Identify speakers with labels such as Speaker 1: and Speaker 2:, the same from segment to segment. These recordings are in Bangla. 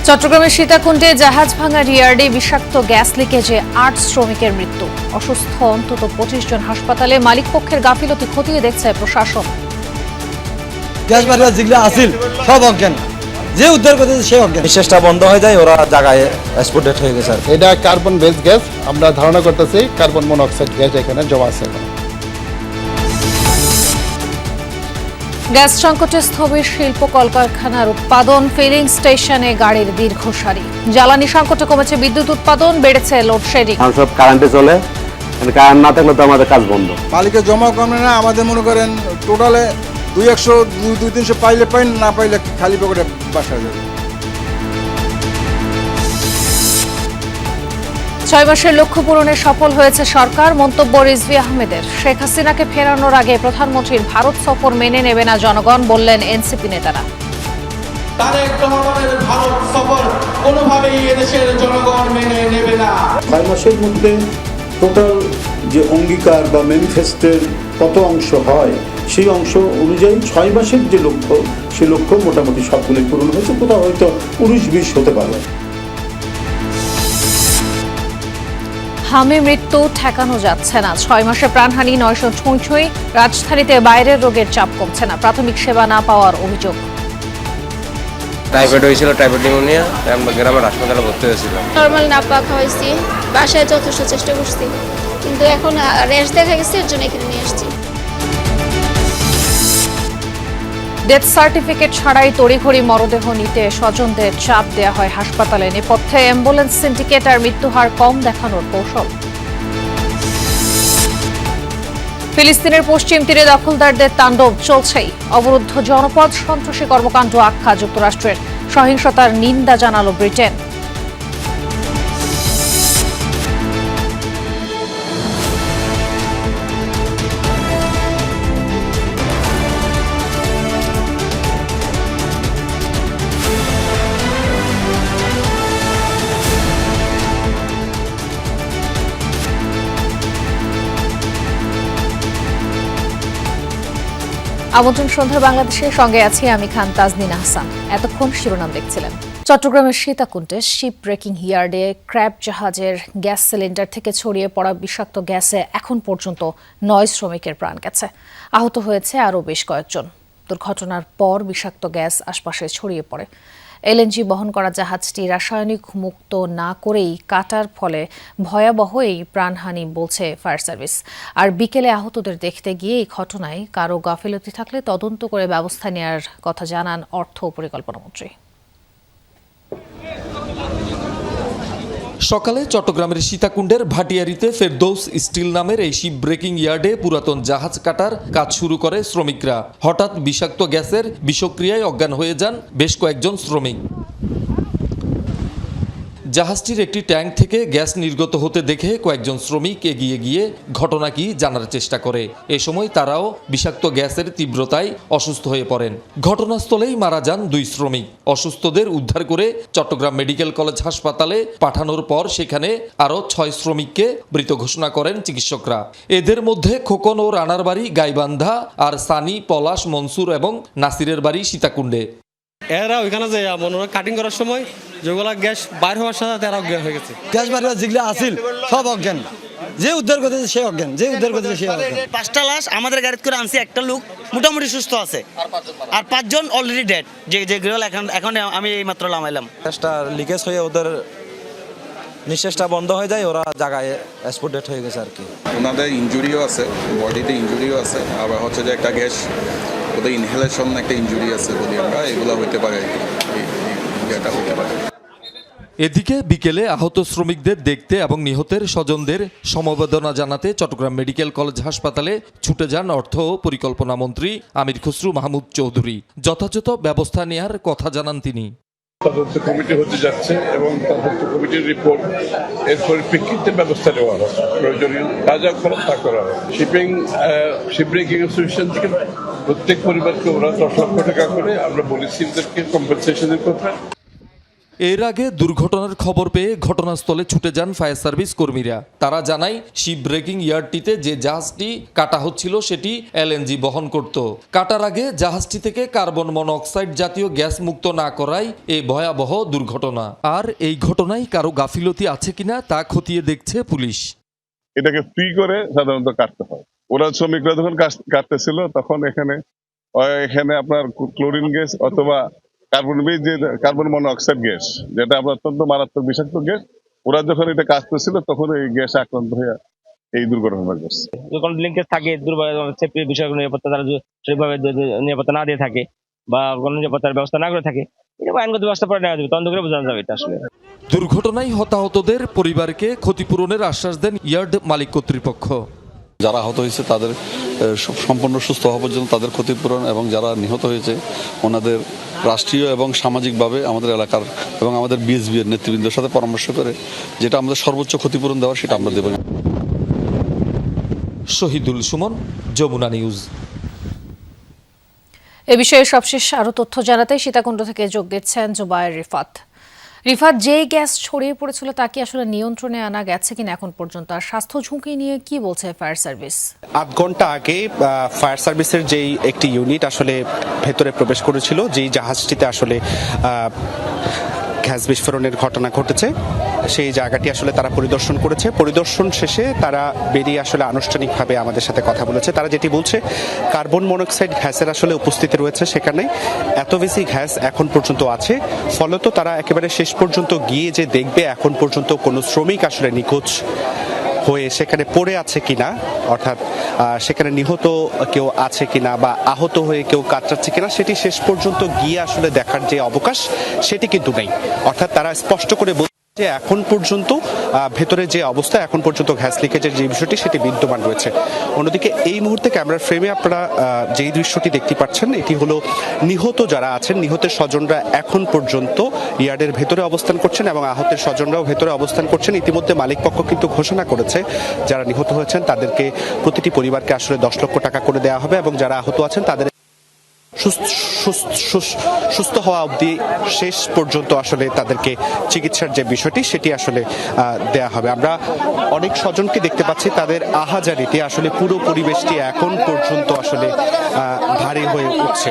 Speaker 1: চট্টগ্রামের সীতাকুণ্ডে জাহাজ ভাঙার ইয়ার্ডে বিষাক্ত গ্যাস লিকেজে ৮ শ্রমিকের মৃত্যু। অসুস্থ অন্তত ২৫ জন। হাসপাতালে মালিকপক্ষের গাফিলতি খতিয়ে দেখছে প্রশাসন।
Speaker 2: গ্যাস বাড়িরা যেগুলো আসিল সব অজ্ঞান, যে উদ্ধার করতে সে অজ্ঞান।
Speaker 3: নিঃশ্বাসটা বন্ধ হয়ে যায়, ওরা জায়গায় এক্সপোর্টেড হয়ে গেছে।
Speaker 4: এটা কার্বন বেস গ্যাস, আমরা ধারণা করতেছি কার্বন মনোক্সাইড গ্যাস এখানে জমা আছে।
Speaker 1: গ্যাস সংকটে স্থবির শিল্প কলকারখানার উৎপাদন, ফিলিং স্টেশনে গাড়ির দীর্ঘ সারি। জ্বালানি সংকটে কমেছে বিদ্যুৎ উৎপাদন, বেড়েছে লোডশেডিং।
Speaker 5: সব কারেন্টে চলে, কারেন্ট না থাকলে তো আমাদের কাজ বন্ধ।
Speaker 2: মালিকের জমা কমে না, আমাদের মনে করেন টোটালে 200-300 পাইলে পাইন, না পাইলে খালি পকেটে বাসা যাবে।
Speaker 1: ৬ মাসের লক্ষ্য পূরণে সফল হয়েছে সরকার, মন্তব্য রিজভী আহমেদের। শেখ হাসিনাকে ফেরানোর আগে প্রধানমন্ত্রীর ভারত সফর মেনে নেবে না জনগণ, বললেন এনসিপি নেতারা।
Speaker 6: তারেক রহমানের ভারত সফর কোনোভাবেই এদেশের জনগণ মেনে নেবে না।
Speaker 7: ৬ মাসের মধ্যে টোটাল যে অঙ্গীকার বা ম্যানিফেস্টোর কত অংশ হয়, সেই অংশ অনুযায়ী ৬ মাসের যে লক্ষ্য, সেই লক্ষ্য মোটামুটি সবগুলোই পূরণ হয়েছে। কোথাও হয়তো ১৯-২০ হতে পারে।
Speaker 1: হামে মৃত্যু ঠেকানো যাচ্ছে না। ৬ মাসে প্রাণহানি ৯৬৬। রাজধানীতে বাইরের রোগের চাপ কমছে না, প্রাথমিক সেবা না পাওয়ার অভিযোগ।
Speaker 3: টাইফয়েড হয়েছিল, টাইফয়েড নিউমোনিয়া, গ্রামের হাসপাতালে ভর্তি হয়েছিল।
Speaker 8: নর্মাল নাপা খাওয়াইছি, বাসায় যথেষ্ট চেষ্টা করছি, কিন্তু এখন রেস্ট দেখা গেছে, এর জন্য এখানে নিয়ে আসছি।
Speaker 1: ডেথ সার্টিফিকেট ছাড়াই তড়িঘড়ি মরদেহ নিতে স্বজনদের চাপ দেওয়া হয় হাসপাতালে। নেপথ্যে অ্যাম্বুলেন্স সিন্ডিকেট আর মৃত্যুহার কম দেখানোর কৌশল। ফিলিস্তিনের পশ্চিম তীরে দখলদারদের তাণ্ডব চলছেই। অবরুদ্ধ জনপদ, সন্ত্রাসী কর্মকাণ্ড আখ্যা যুক্তরাষ্ট্রের। সহিংসতার নিন্দা জানালো ব্রিটেন। আমন্ত্রণ সন্ধ্যা বাংলাদেশের সঙ্গে আছি আমি খান তাজনীন আহসান। এতক্ষণ শিরোনাম দেখছিলেন। চট্টগ্রামের সীতাকুণ্ডে শিপ ব্রেকিং ইয়ার্ডে ক্র্যাব জাহাজের গ্যাস সিলিন্ডার থেকে ছড়িয়ে পড়া বিষাক্ত গ্যাসে এখন পর্যন্ত ৯ শ্রমিকের প্রাণ গেছে। আহত হয়েছে আরও বেশ কয়েকজন। দুর্ঘটনার পর বিষাক্ত গ্যাস আশপাশে ছড়িয়ে পড়ে। এলএনজি বহন করা জাহাজটি রাসায়নিক মুক্ত না করেই কাটার ফলে ভয়াবহ এই প্রাণহানি বলছে ফায়ার সার্ভিস। আর বিকেলে আহতদের দেখতে গিয়ে এই ঘটনায় কারো গাফিলতি থাকলে তদন্ত করে ব্যবস্থা নেওয়ার কথা জানান অর্থ ও পরিকল্পনামন্ত্রী।
Speaker 9: সকালে চট্টগ্রামের সীতাকুণ্ডের ভাটিয়ারিতে ফেরদৌস স্টিল নামের এই শিপ ব্রেকিং ইয়ার্ডে পুরাতন জাহাজ কাটার কাজ শুরু করে শ্রমিকরা। হঠাৎ বিষাক্ত গ্যাসের বিষক্রিয়ায় অজ্ঞান হয়ে যান বেশ কয়েকজন শ্রমিক। জাহাজটির একটি ট্যাঙ্ক থেকে গ্যাস নির্গত হতে দেখে কয়েকজন শ্রমিক এগিয়ে গিয়ে ঘটনা কি জানার চেষ্টা করে। এ সময় তারাও বিষাক্ত গ্যাসের তীব্রতায় অসুস্থ হয়ে পড়েন। ঘটনাস্থলেই মারা যান ২ শ্রমিক। অসুস্থদের উদ্ধার করে চট্টগ্রাম মেডিকেল কলেজ হাসপাতালে পাঠানোর পর সেখানে আরও ৬ শ্রমিককে মৃত ঘোষণা করেন চিকিৎসকরা। এদের মধ্যে খোকন ও রানার বাড়ি গাইবান্ধা, আর সানি, পলাশ, মনসুর এবং নাসিরের বাড়ি সীতাকুণ্ডে।
Speaker 10: এরা ওইখানে যে মনে হয় কাটিং করার সময় যেগুলো গ্যাস বাইর হওয়ার সাথে তারা অজ্ঞান হয়ে গেছে।
Speaker 2: গ্যাস বাড়িরা যেগুলো আসিল সব অজ্ঞান, যে উদ্ধার করতে সে অজ্ঞান, যে উদ্ধার করতে সে অজ্ঞান।
Speaker 11: 5টা লাশ আমাদের গাড়িতে করে আনছি, একটা লোক মোটামুটি সুস্থ আছে, আর 5 জন অলরেডি ডেড। যে গৃহ এখন আমি এই মাত্র নামাইলাম।
Speaker 3: গ্যাসটা লিকেজ হয়ে ওদের নিঃশ্বাসটা বন্ধ হয়ে যায়, ওরা জায়গায় এক্সপোর্টেড হয়ে গেছে আর কি।
Speaker 12: ওনাদের ইনজুরিও আছে, বডিতে ইনজুরিও আছে, আবার হচ্ছে যে একটা গ্যাস ওদের ইনহেলেশন একটা ইনজুরি আছে বলি আমরা, এগুলো হইতে পারে, এটা হইতে পারে।
Speaker 9: এদিকে বিকেলে আহত শ্রমিকদের দেখতে এবং নিহতের স্বজনদের সমবেদনা জানাতে চট্টগ্রাম মেডিকেল কলেজ হাসপাতালে ছুটে যান অর্থ ও পরিকল্পনা মন্ত্রী আমির খসরু মাহমুদ চৌধুরী। যথাযথ ব্যবস্থা নেওয়ার কথা জানান তিনি।
Speaker 13: তদন্ত কমিটি হতে যাচ্ছে এবং তদন্ত কমিটির রিপোর্ট এর পরিপ্রেক্ষিতে ব্যবস্থা নেওয়া হবে, প্রয়োজনীয় যা যা খরচ তা করা হবে। শিপ ব্রেকিং অ্যাসোসিয়েশন থেকে প্রত্যেক পরিবারকে ওরা 10 লক্ষ টাকা করে আমরা বলেছি ওদেরকে কম্পেনসেশনের কথা।
Speaker 9: এর আগে দুর্ঘটনার খবর পেয়ে ঘটনাস্থলে ছুটে যান ফায়ার সার্ভিস কর্মীরা। তারা জানায় শিপ ব্রেকিং ইয়ার্ডটিতে যে জাহাজটি কাটা হচ্ছিল সেটি এলএনজি বহন করত। কাটার আগে জাহাজটি থেকে কার্বন মনোক্সাইড জাতীয় গ্যাস মুক্ত না করায় এই ভয়াবহ দুর্ঘটনা। আর এই ঘটনায় কারো গাফিলতি আছে কিনা তা খতিয়ে দেখছে পুলিশ।
Speaker 13: এটাকে ফ্রি করে সাধারণত কাটতে হয়। ওরা শ্রমিকরা যখন কাটতেছিল তখন এখানে আপনার ক্লোরিন গ্যাস অথবা কার্বন মনোক্সাইড গ্যাস, যেটা আপনার অত্যন্ত মারাত্মক বিষাক্ত গ্যাস, ওরা যখন এটা কাটতেছিল তখন এই গ্যাস আক্রান্ত হয়ে এই দুর্ঘটনা ঘটছে।
Speaker 11: যখন লিঙ্কেজ থাকে বিষয়গুলো নিরাপত্তা তারা সেভাবে নিরাপত্তা না দিয়ে থাকে বা কোনো নিরাপত্তার ব্যবস্থা না করে থাকে, এটা আইনগত ব্যবস্থা পরে নেওয়া যাবে, তদন্ত করে বোঝানো যাবে এটা আসলে।
Speaker 9: দুর্ঘটনায় হতাহতদের পরিবারকে ক্ষতিপূরণের আশ্বাস দেন ইয়ার্ড মালিক কর্তৃপক্ষ।
Speaker 5: যারা আহত হয়েছে তাদের সম্পূর্ণ সুস্থ হওয়া পর্যন্ত তাদের ক্ষতিপূরণ এবং যারা নিহত হয়েছে ওনাদের রাষ্ট্রীয় এবং সামাজিকভাবে আমাদের এলাকার এবং আমাদের বিএসবি এর নেতৃবৃন্দের সাথে পরামর্শ করে যেটা আমাদের সর্বোচ্চ ক্ষতিপূরণ দেওয়ার সেটা আমরা দেব।
Speaker 9: শহীদুল সুমন, যমুনা নিউজ।
Speaker 1: এ বিষয়ে সবশেষ আরো তথ্য জানাতে সীতাকুণ্ড থেকে যোগ দিচ্ছেন জুবায়ের রিফাত। রিফাত, যে গ্যাস ছড়িয়ে পড়েছিল তা কি আসলে নিয়ন্ত্রণে আনা গেছে কিনা এখন পর্যন্ত, আর স্বাস্থ্য ঝুঁকি নিয়ে কি বলছে ফায়ার সার্ভিস?
Speaker 14: আধ ঘন্টা আগে ফায়ার সার্ভিসের যেই একটি ইউনিট আসলে ভেতরে প্রবেশ করেছিল, যেই জাহাজটিতে আসলে গ্যাস বিস্ফোরণের ঘটনা ঘটেছে, সেই জায়গাটি আসলে তারা পরিদর্শন করেছে। পরিদর্শন শেষে তারা বেরিয়ে আসলে আনুষ্ঠানিকভাবে আমাদের সাথে কথা বলেছে। তারা যেটি বলছে, কার্বন মনোক্সাইড গ্যাসের আসলে উপস্থিতি রয়েছে সেখানে, এত বেশি গ্যাস এখন পর্যন্ত আছে, ফলত তারা একেবারে শেষ পর্যন্ত গিয়ে যে দেখবে এখন পর্যন্ত কোনো শ্রমিক আসলে নিখোঁজ হয়ে সেখানে পড়ে আছে কিনা, অর্থাৎ সেখানে নিহত কেউ আছে কিনা বা আহত হয়ে কেউ কাতরাচ্ছে কিনা, সেটি শেষ পর্যন্ত গিয়ে আসলে দেখার যে অবকাশ সেটি কিন্তু নেই। অর্থাৎ তারা স্পষ্ট করে বলছে যে এখন পর্যন্ত ভেতরে যে অবস্থা, এখন পর্যন্ত গ্যাস লিকেজের যে বিষয়টি সেটি বিদ্যমান রয়েছে। অন্যদিকে এই মুহূর্তে ক্যামেরার ফ্রেমে আপনারা যেই দৃশ্যটি দেখতে পাচ্ছেন, এটি হলো নিহত যারা আছেন, নিহতের স্বজনরা এখন পর্যন্ত ইয়ার্ডের ভেতরে অবস্থান করছেন এবং আহতের স্বজনরাও ভেতরে অবস্থান করছেন। ইতিমধ্যে মালিকপক্ষ কিন্তু ঘোষণা করেছে যারা নিহত হয়েছেন তাদেরকে প্রতিটি পরিবারকে আসলে 10 লক্ষ টাকা করে দেওয়া হবে এবং যারা আহত আছেন তাদের সুস্থ হওয়া অবধি শেষ পর্যন্ত আসলে তাদেরকে চিকিৎসার যে বিষয়টি সেটি আসলে দেয়া হবে। আমরা অনেক স্বজনকে দেখতে পাচ্ছি, তাদের আহাজারিতে আসলে পুরো পরিবেশটি এখন পর্যন্ত আসলে ভারী হয়ে উঠছে।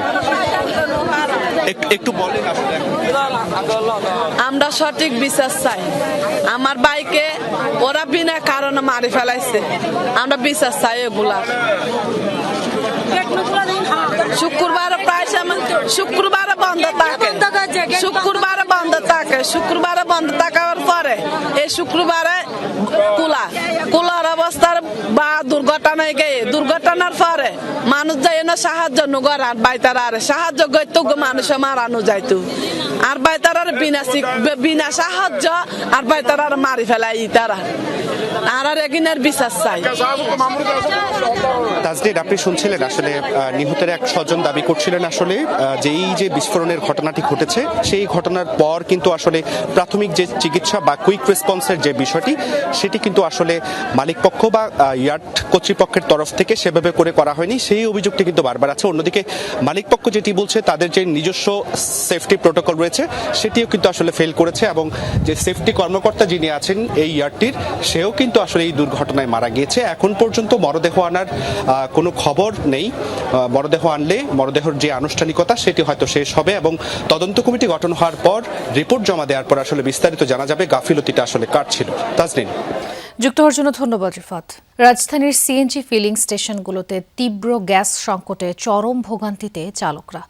Speaker 14: একটু বলেন আসলে।
Speaker 15: আমরা সঠিক বিচার চাই। আমার ভাইকে ওরা বিনা কারণে মারি ফেলাইছে, আমরা বিচার চাই এগুলা। শুক্রবারে প্রায় শুক্রবারে বন্ধ থাকে, শুক্রবারে বন্ধ থাকার পরে এই শুক্রবারে কুলার অবস্থার বা দুর্ঘটনায় গিয়ে দুর্ঘটনার পরে মানুষ যাই না সাহায্য নগর আর বাইতারা সাহায্য করতো মানুষে মারানো যাইতো, আর বাইতারার বিনা সাহায্য আর বাইতারার মারি ফেলাই তারা। আর এগিনের বিশ্বাস চাই।
Speaker 14: তাজদিন, আপনি শুনছিলেন আসলে নিহতের এক স্বজন দাবি করছিলেন আসলে যেই যে বিস্ফোরণের ঘটনাটি ঘটেছে সেই ঘটনার পর কিন্তু আসলে প্রাথমিক যে চিকিৎসা বা কুইক রেসপন্সের যে বিষয়টি সেটি কিন্তু আসলে মালিকপক্ষ বা ইয়ার্ড কর্তৃপক্ষের তরফ থেকে সেভাবে করে করা হয়নি, সেই অভিযোগটি কিন্তু বারবার আছে। অন্যদিকে মালিকপক্ষ যেটি বলছে তাদের যে নিজস্ব সেফটি প্রোটোকল রয়েছে সেটিও কিন্তু আসলে ফেল করেছে এবং যে সেফটি কর্মকর্তা যিনি আছেন এই ইয়ার্ডটির সেও কিন্তু আসলে এই দুর্ঘটনায় মারা গিয়েছে। এখন পর্যন্ত মরদেহ আনার কোনো খবর নেই। মরদেহ আনলে মরদেহের যে আনুষ্ঠানিকতা সেটি হয়তো শেষ হবে এবং তদন্ত কমিটি গঠন হওয়ার পর রিপোর্ট জমা দেওয়ার পর আসলে বিস্তারিত জানা যাবে গাফিলতিটা আসলে কার ছিল। তাজনীন,
Speaker 1: যুক্ত হওয়ার জন্য ধন্যবাদ রিফাত। রাজধানীর সিএনজি ফিলিং স্টেশনগুলোতে তীব্র গ্যাস সংকটে চরম ভোগান্তিতে চালকরা।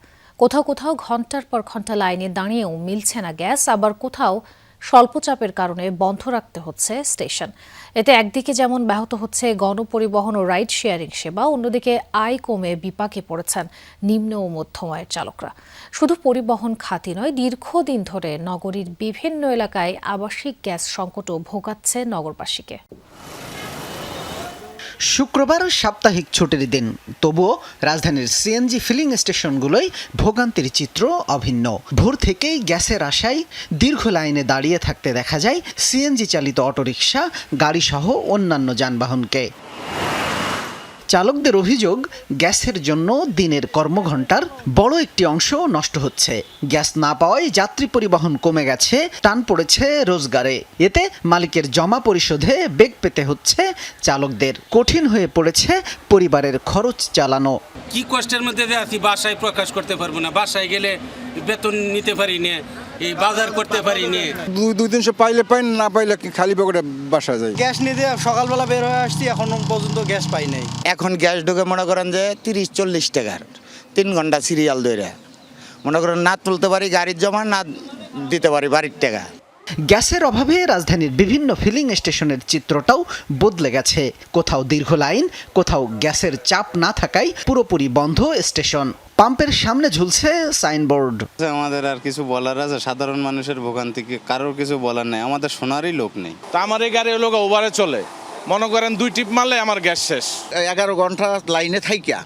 Speaker 1: কোথাও কোথাও ঘন্টার পর ঘন্টা লাইনে দাঁড়িয়েও মিলছে না গ্যাস, আবার কোথাও স্বল্প চাপের কারণে বন্ধ রাখতে হচ্ছে স্টেশন। এতে একদিকে যেমন ব্যাহত হচ্ছে গণপরিবহন ও রাইড শেয়ারিং সেবা, অন্যদিকে আয় কমে বিপাকে পড়েছেন নিম্ন ও মধ্যম আয়ের চালকরা। শুধু পরিবহন খাতি নয়, দীর্ঘদিন ধরে নগরীর বিভিন্ন এলাকায় আবাসিক গ্যাস সংকটও ভোগাচ্ছে নগরবাসীকে।
Speaker 16: শুক্রবার সাপ্তাহিক ছুটির দিন, তবুও রাজধানীর সিএনজি ফিলিং স্টেশনগুলোই ভোগান্তির চিত্র অভিন্ন। ভোর থেকেই গ্যাসের আশায় দীর্ঘ লাইনে দাঁড়িয়ে থাকতে দেখা যায় সিএনজি চালিত অটোরিকশা, গাড়িসহ অন্যান্য যানবাহনকে। চালকদের অভিযোগ, গ্যাসের জন্য দিনের কর্মঘণ্টার বড় একটি অংশ নষ্ট হচ্ছে। গ্যাস না পাওয়ায় যাত্রী পরিবহন কমে গেছে, টান পড়েছে রোজগারে। এতে মালিকের জমা পরিশোধে বেগ পেতে হচ্ছে চালকদের। কঠিন হয়ে পড়েছে পরিবারের খরচ চালানো।
Speaker 17: কি কষ্টের মধ্যে আছি, বাসায় প্রকাশ করতে পারবো না। বাসায় গেলে বেতন নিতে পারি না, এই বাজার করতে পারি না।
Speaker 2: 2-300 পাইলে পাই, না পাইলে খালি পকেটে বাসা যায়।
Speaker 18: গ্যাস নিতে সকালবেলা বের হয়ে আসছি, এখনো পর্যন্ত গ্যাস পাই নাই।
Speaker 19: এখন গ্যাস ঢুকে মনে করেন যে 30-40 টাকার 3 ঘন্টা সিরিয়াল ধরে মনে করেন না তুলতে পারি গাড়ির জমা, না দিতে পারি বাড়ির টাকা।
Speaker 16: গ্যাসের অভাবে রাজধানীর বিভিন্ন ফিলিং স্টেশনের চিত্রটাও বদলে গেছে। কোথাও দীর্ঘ লাইন, কোথাও গ্যাসের চাপ না থাকায় পুরোপুরি বন্ধ স্টেশন। পাম্পের সামনে ঝুলছে সাইনবোর্ড।
Speaker 20: আমাদের আর কিছু বলার আছে? সাধারণ মানুষের ভোগান্তিকে কারোর কিছু বলার নেই, আমাদের শোনারই লোক নেই।
Speaker 6: তা আমার এই গাড়ি হলো ওভারে চলে, মনে করেন 2 টিপ মারলে আমার গ্যাস শেষ।
Speaker 18: 11 ঘন্টা লাইনে থাইকা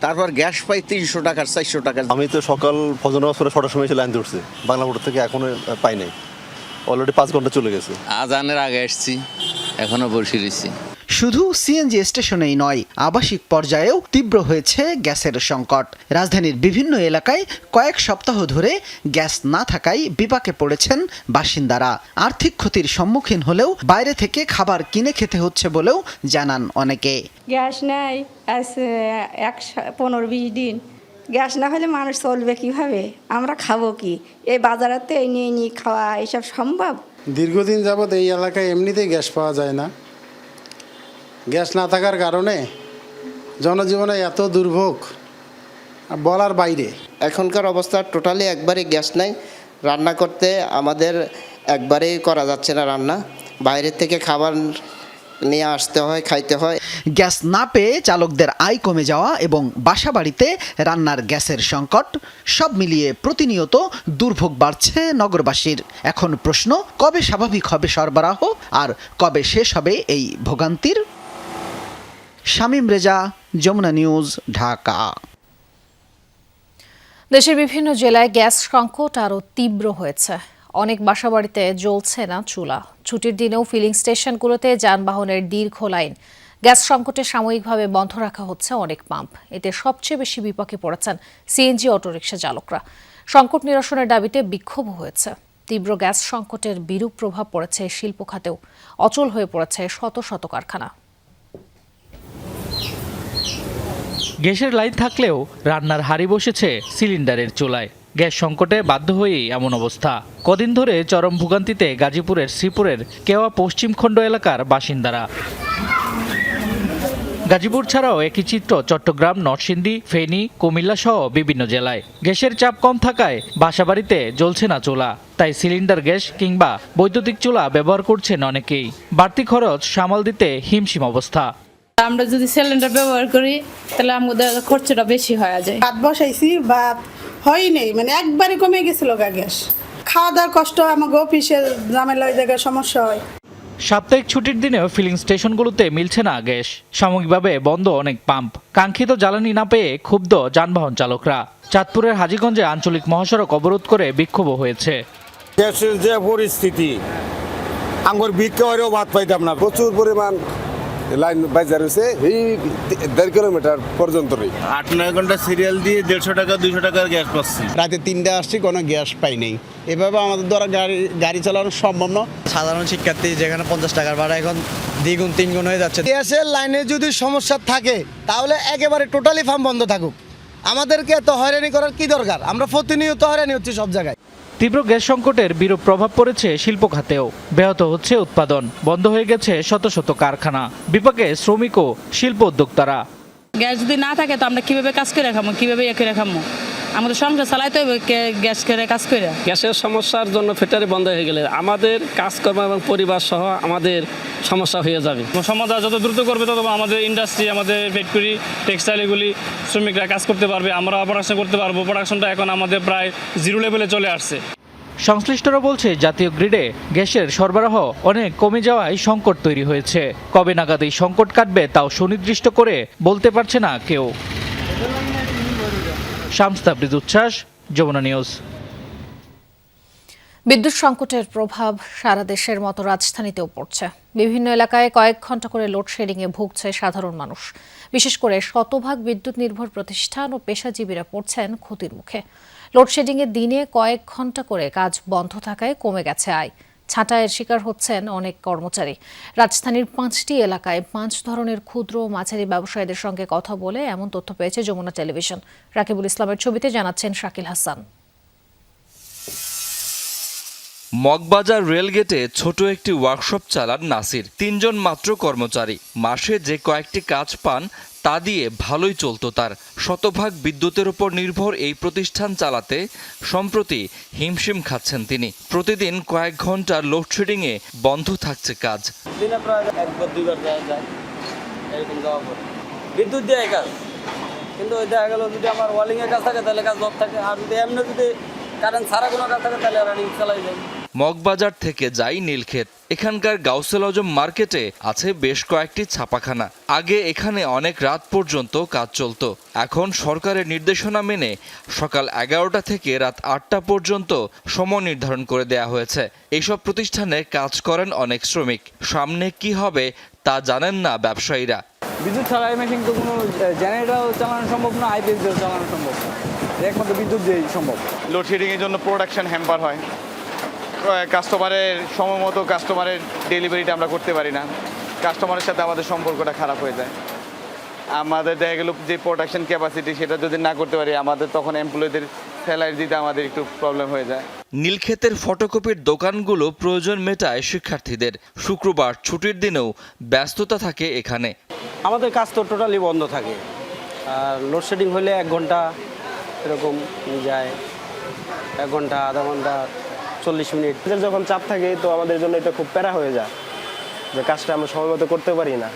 Speaker 18: তারপর গ্যাস পাই 300 টাকার 400 টাকা।
Speaker 21: আমি তো সকাল ফজর নামাজ পড়ে 6টার সময় এসে লাইন ধরছি, বাংলাপুর থেকে এখনো পাই নাই। অলরেডি 5 ঘন্টা চলে গেছে।
Speaker 22: আজানের আগে আসছি, এখনো বসে রয়েছি।
Speaker 16: শুধু সিএনজি স্টেশনেই নয়, আবাসিক পর্যায়েও তীব্র হয়েছে গ্যাসের সংকট। রাজধানীর বিভিন্ন এলাকায় কয়েক সপ্তাহ ধরে গ্যাস না থাকায় বিপাকে পড়েছেন বাসিন্দারা। আর্থিক ক্ষতির সম্মুখীন হলেও বাইরে থেকে খাবার কিনে খেতে হচ্ছে বলেও জানান অনেকে।
Speaker 23: গ্যাস নাই 15-20 দিন, গ্যাস না হলে মানুষ চলবে কিভাবে? আমরা খাবো কি? এই বাজারেতে এই নিয়ে খাওয়া এসব সম্ভব?
Speaker 24: দীর্ঘদিন যাবৎ এই এলাকায় এমনিতেই গ্যাস পাওয়া যায় না। গ্যাস না থাকার কারণে জনজীবনে এত দুর্ভোগ বলার বাইরে।
Speaker 25: এখনকার অবস্থা টোটালি একবারে গ্যাস নাই, রান্না করতে আমাদের একবারেই করা যাচ্ছে না রান্না, বাইরে থেকে খাবার নিয়ে আসতে হয়, খাইতে হয়।
Speaker 16: গ্যাস না পেয়ে চালকদের আয় কমে যাওয়া এবং বাসাবাড়িতে রান্নার গ্যাসের সংকট, সব মিলিয়ে প্রতিনিয়ত দুর্ভোগ বাড়ছে নগরবাসীর। এখন প্রশ্ন, কবে স্বাভাবিক হবে সরবরাহ আর কবে শেষ হবে এই ভোগান্তির? শামীম রেজা, যমুনা নিউজ, ঢাকা।
Speaker 1: দেশের বিভিন্ন জেলায় গ্যাস সংকট আরও তীব্র হয়েছে। অনেক বাসাবাড়িতে জ্বলছে না চুলা। ছুটির দিনেও ফিলিং স্টেশনগুলোতে যানবাহনের দীর্ঘ লাইন। গ্যাস সংকটে সাময়িকভাবে বন্ধ রাখা হচ্ছে অনেক পাম্প। এতে সবচেয়ে বেশি বিপাকে পড়েছেন সিএনজি অটোরিকশা চালকরা। সংকট নিরসনের দাবিতে বিক্ষোভ হয়েছে। তীব্র গ্যাস সংকটের বিরূপ প্রভাব পড়েছে শিল্প খাতেও। অচল হয়ে পড়েছে শত শত কারখানা।
Speaker 26: গ্যাসের লাইন থাকলেও রান্নার হাঁড়ি বসেছে সিলিন্ডারের চুলায়। গ্যাস সংকটে বাধ্য হয়েই এমন অবস্থা। কদিন ধরে চরম ভোগান্তিতে গাজীপুরের শ্রীপুরের কেওয়া পশ্চিম খণ্ড এলাকার বাসিন্দারা। গাজীপুর ছাড়াও একই চিত্র চট্টগ্রাম, নরসিংদী, ফেনী, কুমিল্লা সহ বিভিন্ন জেলায়। গ্যাসের চাপ কম থাকায় বাসাবাড়িতে জ্বলছে না চুলা, তাই সিলিন্ডার গ্যাস কিংবা বৈদ্যুতিক চুলা ব্যবহার করছেন অনেকেই। বাড়তি খরচ সামাল দিতে হিমশিম অবস্থা।
Speaker 23: আমরা যদি সিলিন্ডার ব্যবহার করি তাহলে আমাদের খরচটা বেশি হয়ে যায়।
Speaker 15: ভাত বসাইছি, ভাত হয় নেই, মানে একবারে কমে গেছিল গ্যাস। খাওয়া দাওয়ার কষ্ট, আমাকে অফিসে ঝামেলা ওই জায়গায় সমস্যা হয়।
Speaker 26: সাপ্তাহিক ছুটির দিনেও ফিলিং স্টেশনগুলোতে মিলছে না গ্যাস। সাময়িকভাবে বন্ধ অনেক পাম্প। কাঙ্ক্ষিত জ্বালানি না পেয়ে ক্ষুব্ধ যানবাহন চালকরা। চাঁদপুরের হাজীগঞ্জে আঞ্চলিক মহাসড়ক অবরোধ করে বিক্ষোভ হয়েছে।
Speaker 27: গ্যাসের যে পরিস্থিতি, আঙ্গুর বিক্রি করেও ভাত পাইতাম না। প্রচুর পরিমাণ লাইন বাজার হয়েছে, এই 1.5 কিলোমিটার পর্যন্ত।
Speaker 18: 8-9 ঘন্টা সিরিয়াল দিয়ে 150 টাকা 200 টাকার গ্যাস পাচ্ছি।
Speaker 24: রাতে 3টে আসছি, কোনো গ্যাস পাই নেই। এভাবে আমাদের দ্বারা গাড়ি চালানো সম্ভব না।
Speaker 18: সাধারণ শিক্ষার্থী যেখানে 50 টাকার ভাড়া এখন দ্বিগুণ 3 গুণ হয়ে যাচ্ছে।
Speaker 24: গ্যাসের লাইনে যদি সমস্যা থাকে তাহলে একেবারে টোটালি ফার্ম বন্ধ থাকুক। আমাদেরকে এত হয়রানি করার কি দরকার? আমরা প্রতিনিয়ত হয়রানি হচ্ছে সব জায়গায়।
Speaker 26: তীব্র গ্যাস সংকটের বিরূপ প্রভাব পড়েছে শিল্প খাতেও। ব্যাহত হচ্ছে উৎপাদন, বন্ধ হয়ে গেছে শত শত কারখানা। বিপাকে শ্রমিক ও শিল্প উদ্যোক্তারা।
Speaker 23: গ্যাস যদি না থাকে তো আমরা কিভাবে কাজ করে খাবো, কিভাবে করে খাবো? আমাদের সংসার চালাইতে হবে গ্যাস করে কাজ করে।
Speaker 10: গ্যাসের সমস্যার জন্য ফ্যাক্টরি বন্ধ হয়ে গেলে আমাদের কাজকর্ম এবং পরিবার সহ আমাদের সমস্যা হয়ে যাবে। সমাধান যত দ্রুত করবে তত আমাদের ইন্ডাস্ট্রি, আমাদের ফ্যাক্টরি, টেক্সটাইল এগুলি শ্রমিকরা কাজ করতে পারবে, আমরা প্রোডাকশন করতে পারবো। প্রোডাকশনটা এখন আমাদের প্রায় 0 লেভেলে চলে আসছে।
Speaker 26: সংশ্লিষ্টরা বলছে জাতীয় গ্রিডে গ্যাসের সরবরাহ অনেক কমে যাওয়ায় সংকট তৈরি হয়েছে। কবে নাগাদ এই সংকট কাটবে তাও সুনির্দিষ্ট করে বলতে পারছে না কেউ। শামস তাবরিজ উচ্ছ্বাস, যমুনা নিউজ।
Speaker 1: বিদ্যুৎ সংকটের প্রভাব সারা দেশের মতো রাজধানীতেও পড়ছে। বিভিন্ন এলাকায় কয়েক ঘন্টা করে লোডশেডিংয়ে ভুগছে সাধারণ মানুষ। বিশেষ করে শতভাগ বিদ্যুৎ নির্ভর প্রতিষ্ঠান ও পেশাজীবীরা পড়ছেন ক্ষতির মুখে। লোডশেডিংয়ের দিনে কয়েক ঘন্টা করে কাজ বন্ধ থাকায় কমে গেছে আয়। ছাঁটাইয়ের শিকার হচ্ছেন অনেক কর্মচারী। রাজধানীর 5টি এলাকায় 5 ধরনের ক্ষুদ্র ও মাঝারি ব্যবসায়ীদের সঙ্গে কথা বলে এমন তথ্য পেয়েছে যমুনা টেলিভিশন। রাকিবুল ইসলামের ছবিতে জানাচ্ছেন শাকিল হাসান।
Speaker 3: মগবাজার রেলগেটে ছোট একটি ওয়ার্কশপ চালান নাসির। 3 জন মাত্র কর্মচারী। মাসে যে কয়েকটি কাজ পান তা দিয়ে ভালোই চলত তার। শতভাগ বিদ্যুতের উপর নির্ভর এই প্রতিষ্ঠান চালাতে সম্প্রতি হিমশিম খাচ্ছেন তিনি। প্রতিদিন কয়েক ঘন্টা লোডশেডিংয়ে বন্ধ থাকছে কাজ।
Speaker 4: দিনে প্রায় 1-2 বার যায় এরকম যাওয়া পড়ে। বিদ্যুৎ দিয়ে কাজ, কিন্তু ওই দেখা গেল যদি আমার ওয়ালিংয়ের কাজ থাকে তাহলে কাজ অফ থাকে, আর যদি এমনি যদি কারেন্ট ছাড়া কোনো কাজ থাকে তাহলে রানিং চালাই যায়।
Speaker 3: মগবাজার থেকে যাই নীলক্ষেত। এখানকার গাউসেল আজম মার্কেটে আছে বেশ কয়েকটি ছাপাখানা। আগে এখানে অনেক রাত পর্যন্ত কাজ চলত। এখন সরকারের নির্দেশনা মেনে সকাল 11টা থেকে রাত 8টা পর্যন্ত সময় নির্ধারণ করে দেয়া হয়েছে। এইসব প্রতিষ্ঠানে কাজ করেন অনেক শ্রমিক। সামনে কি হবে তা জানেন না ব্যবসায়ীরা।
Speaker 4: বিদ্যুৎ ছাড়া এই মেশিন তো কোনো জেনারেটরও চালানো সম্ভব না, আইপিএস দিয়েও চালানো সম্ভব না, একমাত্র বিদ্যুৎ দিয়েই সম্ভব।
Speaker 7: লোডশেডিংয়ের জন্য প্রোডাকশন হ্যাম্পার হয়, কাস্টমারের সময় মতো কাস্টমারের ডেলিভারিটা আমরা করতে পারি না, কাস্টমারের সাথে আমাদের সম্পর্কটা খারাপ হয়ে যায়। আমাদের দেখা গেল যে প্রোডাকশন ক্যাপাসিটি সেটা যদি না করতে পারি আমাদের তখন এমপ্লয়ীদের স্যালারি দিতে আমাদের একটু প্রবলেম হয়ে যায়।
Speaker 3: নীলক্ষেতের ফটোকপির দোকানগুলো প্রয়োজন মেটায় শিক্ষার্থীদের। শুক্রবার ছুটির দিনেও ব্যস্ততা থাকে এখানে।
Speaker 4: আমাদের কাজ তো টোটালি বন্ধ থাকে, আর লোডশেডিং হলে 1 ঘন্টা এরকম যায়, 1 ঘন্টা, আধা ঘন্টা, 40 মিনিট। যখন চাপ থাকে তো আমাদের জন্য এটা খুব প্যারা হয়ে যায় যে কাজটা আমরা সময় মতো করতে পারি না।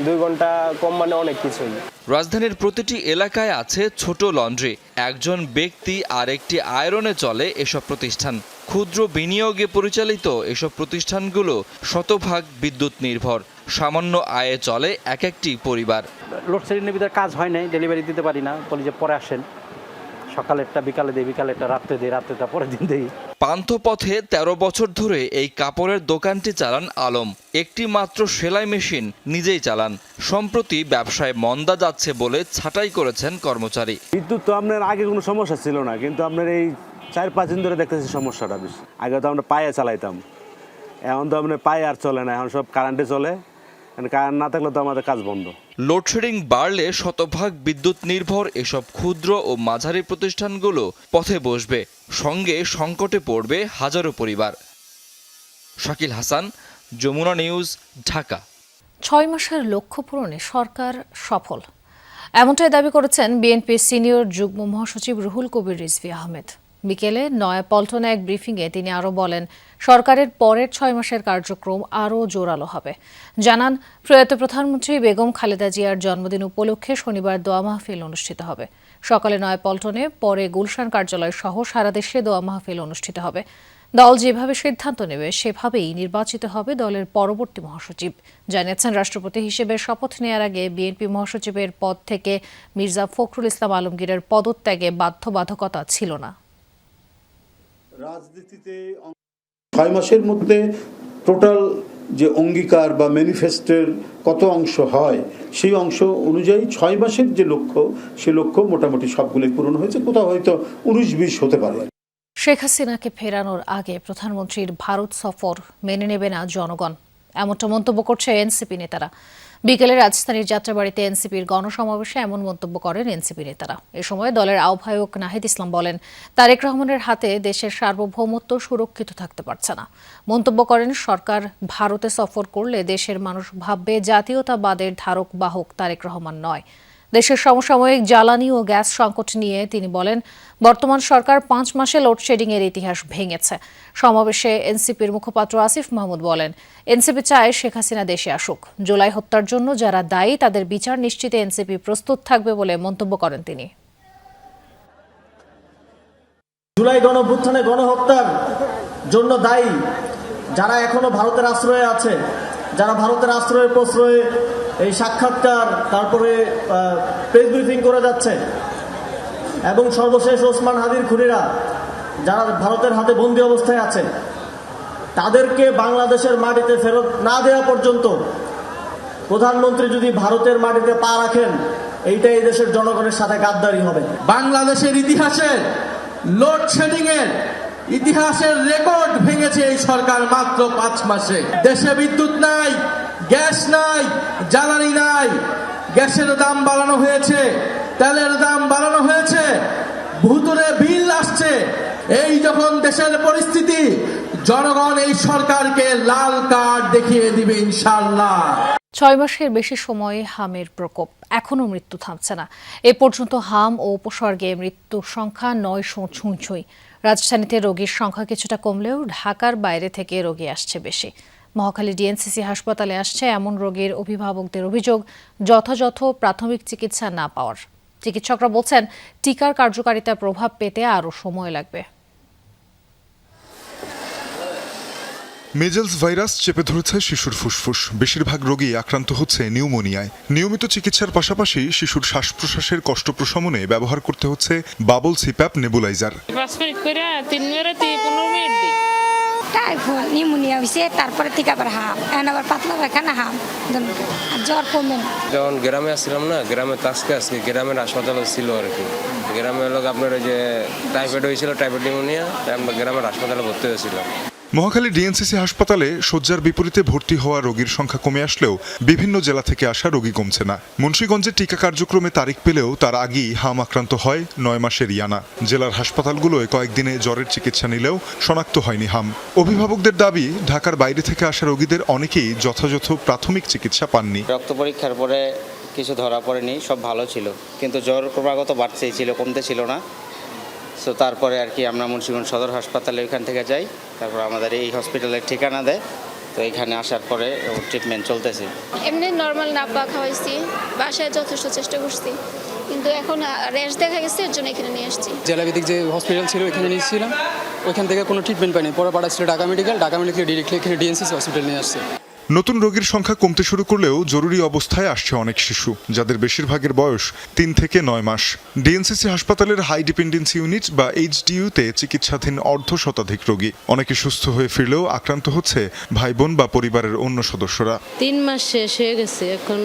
Speaker 4: 2 ঘন্টা কম মানে অনেক কিছুই।
Speaker 3: রাজধানীর প্রতিটি এলাকায় আছে ছোট লন্ড্রি। একজন ব্যক্তি আর একটি আয়রনে চলে এসব প্রতিষ্ঠান। ক্ষুদ্র বিনিয়োগে পরিচালিত এসব প্রতিষ্ঠানগুলো শতভাগ বিদ্যুৎ নির্ভর। সামান্য আয়ে চলে এক একটি পরিবার।
Speaker 4: লোডশেডিংয়ের ভিতরে কাজ হয় নাই, ডেলিভারি দিতে পারি না, বলি যে পরে আসেন, সকালেরটা বিকালে দিই, বিকালেরটা রাত্রে দিই, রাত্রেটা পরের দিন দিই।
Speaker 3: পান্থপথে 13 বছর ধরে এই কাপড়ের দোকানটি চালান আলম। একটি মাত্র সেলাই মেশিন নিজেই চালান। সম্প্রতি ব্যবসায় মন্দা যাচ্ছে বলে ছাঁটাই করেছেন কর্মচারী।
Speaker 4: বিদ্যুৎ তো আপনার আগে কোনো সমস্যা ছিল না, কিন্তু আপনার এই 4-5 দিন ধরে দেখতেছি সমস্যাটা বেশি। আগে তো আমরা পায়ে চালাইতাম, এখন তো আপনার পায়ে আর চলে না, এখন সব কারেন্টে চলে। কারেন্ট না থাকলে তো আমাদের কাজ বন্ধ।
Speaker 3: লোডশেডিং বাড়লে শতভাগ বিদ্যুৎ নির্ভর এসব ক্ষুদ্র ও মাঝারি প্রতিষ্ঠানগুলো পথে বসবে। সঙ্গে সংকটে পড়বে হাজারো পরিবার। শাকিল হাসান, যমুনা নিউজ, ঢাকা।
Speaker 1: 6 মাসের লক্ষ্য পূরণে সরকার সফল, এমনটাই দাবি করেছেন বিএনপির সিনিয়র যুগ্ম মহাসচিব রুহুল কবির রিজভী আহমেদ। বিকেলে নয়াপল্টনে এক ব্রিফিংয়ে তিনি আরও বলেন, সরকারের পরের 6 মাসের কার্যক্রম আরও জোরালো হবে। জানান, প্রয়াত প্রধানমন্ত্রী বেগম খালেদা জিয়ার জন্মদিন উপলক্ষে শনিবার দোয়া মাহফিল অনুষ্ঠিত হবে। সকালে নয়াপল্টনে, পরে গুলশান কার্যালয় সহ সারা দেশে দোয়া মাহফিল অনুষ্ঠিত হবে। দল যেভাবে সিদ্ধান্ত নেবে সেভাবেই নির্বাচিত হবে দলের পরবর্তী মহাসচিব। জানিয়েছেন, রাষ্ট্রপতি হিসেবে শপথ নেয়ার আগে বিএনপি মহাসচিবের পদ থেকে মির্জা ফখরুল ইসলাম আলমগীরের পদত্যাগে বাধ্যবাধকতা ছিল না।
Speaker 8: রাজনীতিতে 6 মাসের মধ্যে টোটাল যে অঙ্গীকার বা ম্যানিফেস্টোর কত অংশ হয় সেই অংশ অনুযায়ী 6 মাসের যে লক্ষ্য সে লক্ষ্য মোটামুটি সবগুলোই পূরণ হয়েছে, কোথাও হয়তো 19-20 হতে পারে।
Speaker 1: শেখ হাসিনাকে ফেরানোর আগে প্রধানমন্ত্রীর ভারত সফর মেনে নেবে না জনগণ, এমনটা মন্তব্য করছে এনসিপি নেতারা। বিকেলে রাজধানীর যাত্রাবাড়িতে এনসিপির গণসমাবেশে এমন মন্তব্য করেন এনসিপি নেতারা। এ সময় দলের আহ্বায়ক নাহিদ ইসলাম বলেন, তারেক রহমানের হাতে দেশের সার্বভৌমত্ব সুরক্ষিত থাকতে পারছে না। মন্তব্য করেন, সরকার ভারতে সফর করলে দেশের মানুষ ভাববে জাতীয়তাবাদের ধারক বাহক তারেক রহমান নয়। দেশের সমসাময়িক জ্বালানি ও গ্যাস সংকট নিয়ে তিনি বলেন, বর্তমান সরকার 5 মাসে লোডশেডিংয়ের ইতিহাস ভেঙেছে। সমাবেশে এনসিপির মুখপাত্র আসিফ মাহমুদ বলেন, এনসিপি চায় শেখ হাসিনা দেশে আসুক। জুলাই হত্যার জন্য যারা দায়ী তাদের বিচার নিশ্চিতে এনসিপি প্রস্তুত থাকবে বলে মন্তব্য করেন তিনি।
Speaker 4: জুলাই গণঅভ্যুত্থানে গণহত্যার জন্য দায়ী যারা এখনো ভারতের আশ্রয়ে আছে, যারা ভারতের আশ্রয়ে প্রশ্রয়ে এই সাক্ষাৎকার, তারপরে প্রেস ব্রিফিং করে যাচ্ছে, এবং সর্বশেষ ওসমান হাদির খুনিরা
Speaker 5: যারা ভারতের হাতে বন্দী অবস্থায় আছেন তাদেরকে বাংলাদেশের মাটিতে ফেরত না দেওয়া পর্যন্ত প্রধানমন্ত্রী যদি ভারতের মাটিতে পা রাখেন, এইটা এই দেশের জনগণের সাথে গাদ্দারি হবে।
Speaker 6: বাংলাদেশের ইতিহাসে লোডশেডিং এর ইতিহাসের রেকর্ড ভেঙেছে এই সরকার মাত্র 5 মাসে। দেশে বিদ্যুৎ নাই, গ্যাস নাই, জ্বালানি নাই, গ্যাসের দাম বাড়ানো হয়েছে, তেলের দাম বাড়ানো হয়েছে, ভুতুরে বিল আসছে। এই যখন দেশের পরিস্থিতি, জনগণ এই সরকারকে লাল কার্ড দেখিয়ে দিবে ইনশাআল্লাহ।
Speaker 1: 6 মাসের বেশি সময়ে হামের প্রকোপ, এখনও মৃত্যু থামছে না। এ পর্যন্ত হাম ও উপসর্গে মৃত্যুর সংখ্যা 900 ছুঁই। রাজধানীতে রোগীর সংখ্যা কিছুটা কমলেও ঢাকার বাইরে থেকে রোগী আসছে বেশি। মহাখালী ডিএনসিসি হাসপাতালে আসছে এমন রোগীর অভিভাবকদের অভিযোগ যথাযথ প্রাথমিক চিকিৎসা না পাওয়ার। চিকিৎসকরা বলছেন টিকার কার্যকারিতার প্রভাব পেতে আরও সময় লাগবে।
Speaker 9: মেজেলস ভাইরাস চেপে ধরেছে শিশুর ফুসফুস। বেশিরভাগ রোগী আক্রান্ত হচ্ছে নিউমোনিয়ায়। নিয়মিত চিকিৎসার পাশাপাশি শিশুর শ্বাস প্রশ্বাসের কষ্ট প্রশমনে ব্যবহার করতে হচ্ছে bubble CPAP nebuliser.
Speaker 23: Typhoid pneumonia হয়েছে, তারপরে থেকে আবার হাম, আবার পাতলা পায়খানা, হাম, জ্বর কমে না।
Speaker 11: যখন গ্রামে আসছিলাম না, গ্রামে আজকে গ্রামের হাসপাতালে ছিল আর কি। গ্রামের লোক আপনার ওই যে টাইফয়েড হয়েছিল, টাইফয়েড নিউমোনিয়া, আমরা গ্রামের হাসপাতালে ভর্তি হয়েছিলাম।
Speaker 9: মহাখালী ডিএনসিসি হাসপাতালে শয্যার বিপরীতে ভর্তি হওয়া রোগীর সংখ্যা কমে আসলেও বিভিন্ন জেলা থেকে আসা রোগী কমছে না। মুন্সিগঞ্জে টিকা কার্যক্রমে তারিখ পেলেও তার আগেই হাম আক্রান্ত হয় 9 মাসের ইয়ানা। জেলার হাসপাতালগুলোয় কয়েকদিনে জ্বরের চিকিৎসা নিলেও শনাক্ত হয়নি হাম। অভিভাবকদের দাবি, ঢাকার বাইরে থেকে আসা রোগীদের অনেকেই যথাযথ প্রাথমিক চিকিৎসা পাননি।
Speaker 12: রক্ত পরীক্ষার পরে কিছু ধরা পড়েনি, সব ভালো ছিল, কিন্তু জ্বর ক্রমাগত বাড়তেই ছিল, কমতে ছিল না। সো তারপরে আর কি আমরা মুন্সিগঞ্জ সদর হাসপাতালে ওইখান থেকে যাই, তারপর আমাদের এই হসপিটালের ঠিকানা দেয়, তো এখানে আসার পরে ট্রিটমেন্ট চলতেছে।
Speaker 13: এমনি নর্মাল নাব্বা খাওয়াইছি, বাসায় যথেষ্ট চেষ্টা করছি, কিন্তু এখন রেস্ট দেখা গেছে, এর জন্য এখানে নিয়ে আসছি।
Speaker 14: জেলাভিত্তিক যে হসপিটাল ছিল ওইখানে নিয়েছিলাম, ওইখান থেকে কোনো ট্রিটমেন্ট পাইনি। পরে পাঠাচ্ছিল ঢাকা মেডিকেল ডিরেক্টলি এখানে ডিএনসিসি হসপিটাল নিয়ে আসছে।
Speaker 9: নতুন রোগীর সংখ্যা কমতে শুরু করলেও জরুরি অবস্থায় আসছে অনেক শিশু, যাদের বেশিরভাগের বয়স 3 থেকে 9 মাস। ডিএনসিসি হাসপাতালের হাই ডিপেন্ডেন্সি ইউনিট বা HDU-তে চিকিৎসাধীন অর্ধশতাধিক রোগী। অনেকে সুস্থ হয়ে ফিরলেও আক্রান্ত হচ্ছে ভাই বোন বা পরিবারের অন্য সদস্যরা।
Speaker 17: 3 মাস শেষ হয়ে গেছে, এখন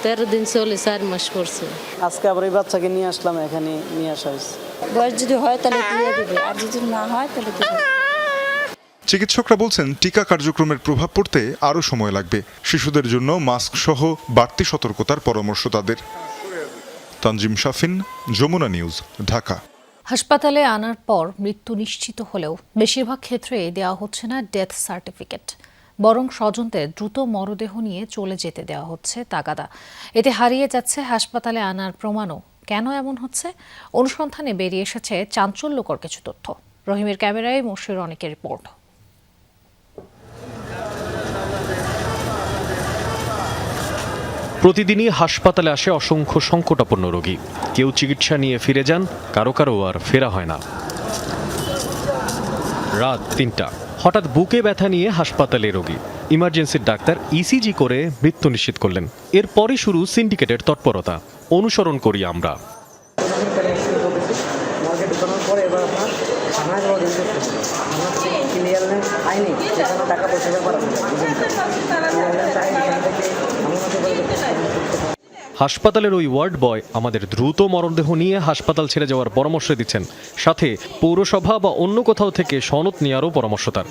Speaker 17: 13 দিন চলে, 4 মাস পড়ছে।
Speaker 5: আজকে আবার এই বাচ্চাকে নিয়ে আসলাম, এখানে নিয়ে আসা হয়েছে।
Speaker 23: বয়স যদি হয় তাহলে দিয়ে দিবে, আর যদি না হয় তাহলে দিবে।
Speaker 9: চিকিৎসকরা বলছেন টিকা কার্যক্রমের প্রভাব পড়তে আরও সময় লাগবে। শিশুদের জন্য মাস্ক সহ বাড়তি সতর্কতার পরামর্শ তাদের। তানজিম শাফিন, যমুনা নিউজ, ঢাকা।
Speaker 1: হাসপাতালে আনার পর মৃত্যু নিশ্চিত হলেও বেশিরভাগ ক্ষেত্রে দেওয়া হচ্ছে না ডেথ সার্টিফিকেট, বরং স্বজনদের দ্রুত মরদেহ নিয়ে চলে যেতে দেওয়া হচ্ছে তাগাদা। এতে হারিয়ে যাচ্ছে হাসপাতালে আনার প্রমাণও। কেন এমন হচ্ছে? অনুসন্ধানে বেরিয়ে এসেছে চাঞ্চল্যকর কিছু তথ্য। রহিমের ক্যামেরায় মশির অনেকের রিপোর্ট।
Speaker 28: প্রতিদিনই হাসপাতালে আসে অসংখ্য সংকটাপন্ন রোগী। কেউ চিকিৎসা নিয়ে ফিরে যান, কারো কারো আর ফেরা হয় না। রাত 3টা, হঠাৎ বুকে ব্যথা নিয়ে হাসপাতালে রোগী। ইমার্জেন্সির ডাক্তার ইসিজি করে মৃত্যু নিশ্চিত করলেন। এরপরই শুরু সিন্ডিকেটের তৎপরতা। অনুসরণ করি আমরা। হাসপাতালের ওই ওয়ার্ড বয় আমাদের দ্রুত মরদেহ নিয়ে হাসপাতাল ছেড়ে যাওয়ার পরামর্শ দিচ্ছেন, সাথে পৌরসভা বা অন্য কোথাও থেকে সনদ নেওয়ারও পরামর্শ তার।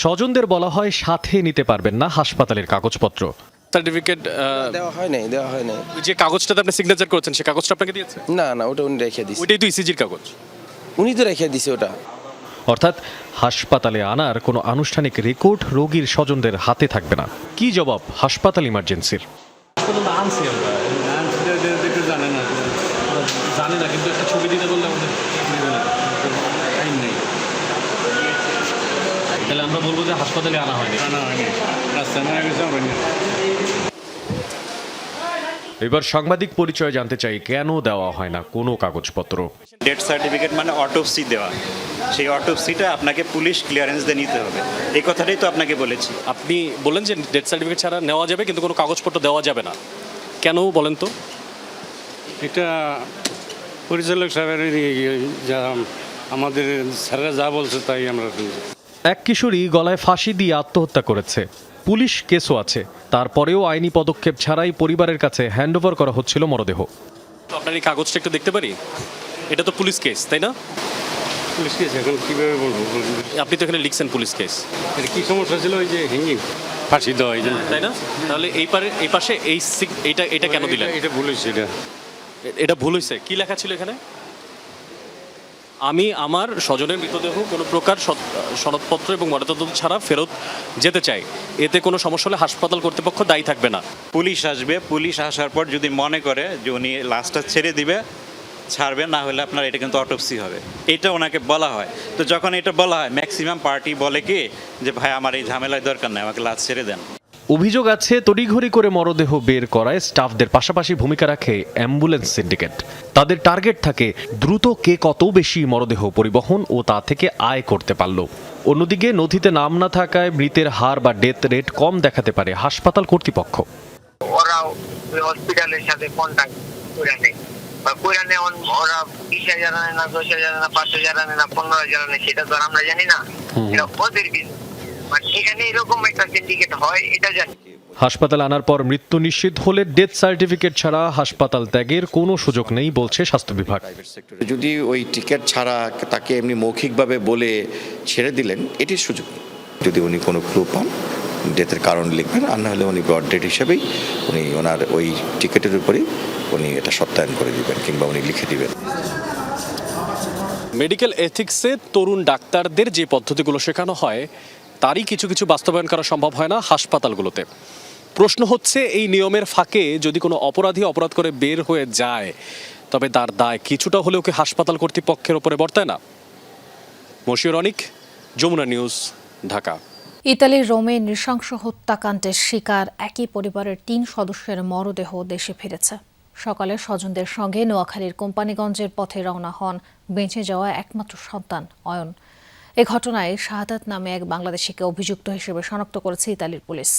Speaker 28: স্বজনদের বলা হয় সাথে নিতে পারবেন না হাসপাতালের কাগজপত্র।
Speaker 11: সার্টিফিকেট দেওয়া হয় নাই।
Speaker 28: যে কাগজটাতে আপনি সিগনেচার করেছেন সে কাগজটা আপনাকে দিয়েছে?
Speaker 11: না, ওটা উনি রেখে দিয়েছে।
Speaker 28: ওইটাই তো ইসিজির কাগজ।
Speaker 11: উনি তো রেখে দিয়েছে ওটা।
Speaker 28: অর্থাৎ হাসপাতালে আনার কোনো আনুষ্ঠানিক রেকর্ড রোগীর স্বজনদের হাতে থাকবে না। কি জবাব হাসপাতাল ইমার্জেন্সির?
Speaker 10: জানে না, কিন্তু একটা ছবি দিতে বললে আমাদের টাইম নেই। তাহলে আমরা বলবো যে হাসপাতালে আনা হয়নি।
Speaker 28: এবার সাংবাদিক পরিচয় জানতে চাই কেন দেওয়া হয় না কোনো কাগজপত্র।
Speaker 2: ডেথ সার্টিফিকেট মানে অটোপসি দেওয়া, সেই অটোপসিটা আপনাকে পুলিশ ক্লিয়ারেন্স দিয়ে নিতে হবে, এই কথাটাই তো আপনাকে বলেছি।
Speaker 28: আপনি বললেন যে ডেথ সার্টিফিকেট ছাড়া নেওয়া যাবে কিন্তু কোনো কাগজপত্র দেওয়া যাবে না, কেন বলেন তো?
Speaker 15: এটা পরিচালক সাহেবের যা আমাদের স্যাররা যা বলছে তাই আমরা।
Speaker 28: এক কিশোরী গলায় ফাঁসি দিয়ে আত্মহত্যা করেছে, পুলিশ কেসও আছে, তারপরেও আইনি পদক্ষেপ ছাড়াই পরিবারের কাছে হ্যান্ডওভার করা হচ্ছিল মরদেহ। আপনার এই কাগজটা একটু দেখতে পারি? এটা তো পুলিশ কেস, তাই না?
Speaker 15: পুলিশ কেস এখন কীভাবে বলবো?
Speaker 28: আপনি তো এখানে লিখছেন পুলিশ কেস।
Speaker 15: এটা কী সমস্যা ছিল? ওই যে হিঙ্গিং ফাঁসি দেওয়া,
Speaker 28: তাই না? তাহলে এই পাশে এটা কেন দিলেন?
Speaker 15: এটা ভুল হয়েছে।
Speaker 28: এটা ভুল হয়েছে। কি লেখা ছিল এখানে? আমি আমার স্বজনের মৃতদেহ কোনো প্রকার সনদপত্র এবং ময়নাতদন্ত ছাড়া ফেরত যেতে চাই, এতে কোনো সমস্যা হলে হাসপাতাল কর্তৃপক্ষ দায়ী থাকবে না।
Speaker 2: পুলিশ আসবে, পুলিশ আসার পর যদি মনে করে যে উনি লাশটা ছেড়ে দিবে, ছাড়বে, না হলে আপনার এটা কিন্তু অটোপসি হবে, এটা ওনাকে বলা হয়। তো যখন এটা বলা হয় ম্যাক্সিমাম পার্টি বলে কি যে ভাই আমার এই ঝামেলায় দরকার নেই, আমাকে লাশ ছেড়ে দেন।
Speaker 28: অভিযোগ আছে তড়িঘড়ি করে মরদেহ বের করায় স্টাফদের পাশাপাশি ভূমিকা রাখে অ্যাম্বুলেন্স সিন্ডিকেট। তাদের টার্গেট থাকে দ্রুত কে কত বেশি মরদেহ পরিবহন ও তা থেকে আয় করতে পারল। অন্যদিকে নথিতে নাম না থাকায় মৃতের হার বা ডেথ রেট কম দেখাতে পারে হাসপাতাল কর্তৃপক্ষ।
Speaker 16: ওরাও হসপিটালের সাথে কন্ট্যাক্ট করে নেয় বা করে নেয়, ওরা 20,000 আনে না, 10,000 আনে না, 5,000 আনে না, 15,000 আনে, সেটা তো আমরা জানি না, এটা ওদের বিজনেস। এখানে এরকম একটা সিন্ডিকেট হয় এটা জানি।
Speaker 28: হাসপাতালে আনার পর মৃত্যু নিশ্চিত হলে ডেথ সার্টিফিকেট ছাড়া হাসপাতাল ত্যাগের কোনো সুযোগ নেই বলছে স্বাস্থ্য বিভাগ।
Speaker 18: যদি ওই টিকিট ছাড়া তাকে এমনি মৌখিকভাবে বলে ছেড়ে দিলেন, এটির সুযোগ নেই। যদি উনি কোনো ক্লু পান, ডেথের কারণ লিখবেন, আর না হলে উনি ব্রড ডেট হিসেবেই উনি ওনার ওই টিকিটের উপরেই উনি এটা সত্যায়ন করে দিবেন কিংবা উনি লিখে দিবেন।
Speaker 28: মেডিকেল এথিক্সে তরুণ ডাক্তারদের যে পদ্ধতিগুলো শেখানো হয় তারই কিছু কিছু বাস্তবায়ন করা সম্ভব হয় না হাসপাতালগুলোতে। প্রশ্ন হচ্ছে এই নিয়মের ফাঁকে যদি কোনো অপরাধী অপরাধ করে বের হয়ে যায় তবে তার দায় কিছুটা হলেও কি হাসপাতাল কর্তৃপক্ষের উপরে বর্তায় না? মশিউর অনিক, যমুনা নিউজ, ঢাকা।
Speaker 1: ইতালির রোমে নৃশংস হত্যাকাণ্ডের শিকার একই পরিবারের 3 সদস্যের মরদেহ দেশে ফিরেছে। সকালে স্বজনদের সঙ্গে নোয়াখালীর কোম্পানিগঞ্জের পথে রওনা হন বেঁচে যাওয়া একমাত্র সন্তান অয়ন। এ ঘটনায় শাহাদাত নামে এক বাংলাদেশিকে অভিযুক্ত হিসেবে শনাক্ত করেছে ইতালির পুলিশ।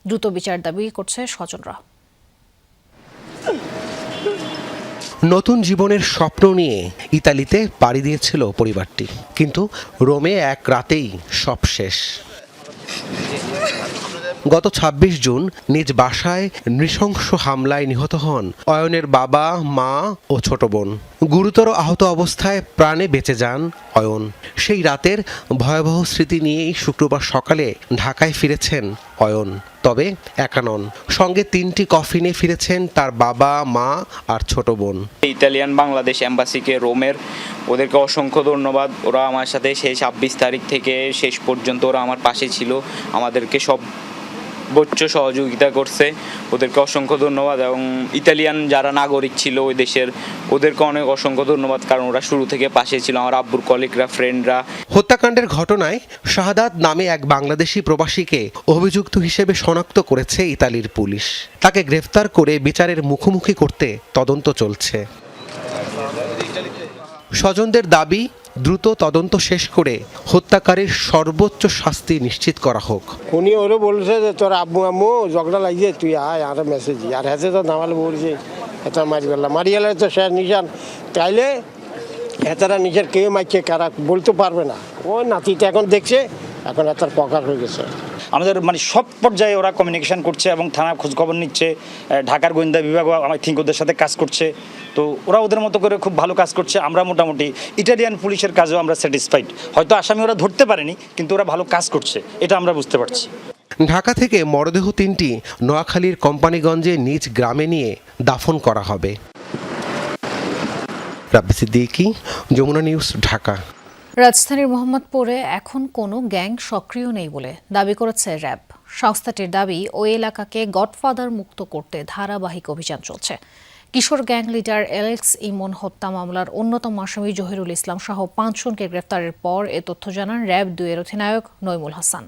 Speaker 1: দ্রুত বিচার দাবি করছে স্বজনরা।
Speaker 19: নতুন জীবনের স্বপ্ন নিয়ে ইতালিতে পাড়ি দিয়েছিল পরিবারটি, কিন্তু রোমে এক রাতেই সব শেষ। গত 26 জুন নিজ বাসায় নৃশংস হামলায় নিহত হন অয়নের বাবা, মা ও ছোট বোন। গুরুতর আহত অবস্থায় প্রাণে বেঁচে যান অয়ন। সেই রাতের ভয়াবহ স্মৃতি নিয়েই শুক্রবার সকালে ঢাকায় ফিরেছেন অয়ন। তবে একা নন, সঙ্গে 3টি কফিনে ফিরেছেন তার বাবা, মা আর ছোট বোন।
Speaker 12: ইতালিয়ান বাংলাদেশ এম্বাসিকে রোমের, ওদেরকে অসংখ্য ধন্যবাদ। ওরা আমার সাথে সেই 26 তারিখ থেকে শেষ পর্যন্ত ওরা আমার পাশে ছিল, আমাদেরকে সর্বোচ্চ সহযোগিতা করছে, ওদেরকে অসংখ্য ধন্যবাদ। এবং ইতালিয়ান যারা নাগরিক ছিল ওই দেশের, ওদেরকে অনেক অসংখ্য ধন্যবাদ, কারণ ওরা শুরু থেকে পাশে ছিল, আমার আব্বুর কলিগরা, ফ্রেন্ডরা।
Speaker 19: হত্যাকাণ্ডের ঘটনায় শাহাদাত নামে এক বাংলাদেশি প্রবাসীকে অভিযুক্ত হিসেবে শনাক্ত করেছে ইতালির পুলিশ। তাকে গ্রেফতার করে বিচারের মুখোমুখি করতে তদন্ত চলছে। স্বজনদের দাবি দ্রুত তদন্ত শেষ করে হত্যাকারীর সর্বোচ্চ শাস্তি নিশ্চিত করা হোক।
Speaker 20: উনি ওরও বলছে যে তোর আব্বু আম্মু ঝগড়া লাগিয়ে তুই আয়, আর মেসেজ আর হেসে তো নামালে বলছে এটা মারি গেলে তো সে নিশান তাইলে এতারা নিজের কে মাইকে কারা বলতে পারবে না। ও নাতিটা এখন দেখছে, এখন এতার পকার হয়ে গেছে।
Speaker 21: আমাদের সব পর্যায়ে ওরা কমিউনিকেশন করছে এবং থানা খোঁজখবর নিচ্ছে, ঢাকার গোয়েন্দা বিভাগও আই থিঙ্ক ওদের সাথে কাজ করছে। তো ওরা ওদের মতো করে খুব ভালো কাজ করছে। আমরা মোটামুটি ইটালিয়ান পুলিশের কাজেও আমরা স্যাটিসফাইড। হয়তো আসামি ওরা ধরতে পারেনি, কিন্তু ওরা ভালো কাজ করছে, এটা আমরা বুঝতে পারছি।
Speaker 19: ঢাকা থেকে মরদেহ 3টি নোয়াখালীর কোম্পানিগঞ্জে নিজ গ্রামে নিয়ে দাফন করা হবে। রাব্বি সিদ্দিকী, যমুনা নিউজ, ঢাকা।
Speaker 1: রাজধানীর মোহাম্মদপুরে এখন কোনো গ্যাং সক্রিয় নেই বলে দাবি করেছে র্যাব। সংস্থাটির দাবি ওই এলাকাকে গডফাদার মুক্ত করতে ধারাবাহিক অভিযান চলছে। কিশোর গ্যাং লিডার এলেক্স ইমন হত্যা মামলার অন্যতম আসামি জহিরুল ইসলাম সহ 5 জনকে গ্রেফতারের পর এ তথ্য জানান র্যাব 2 এর অধিনায়ক নইমুল হাসান।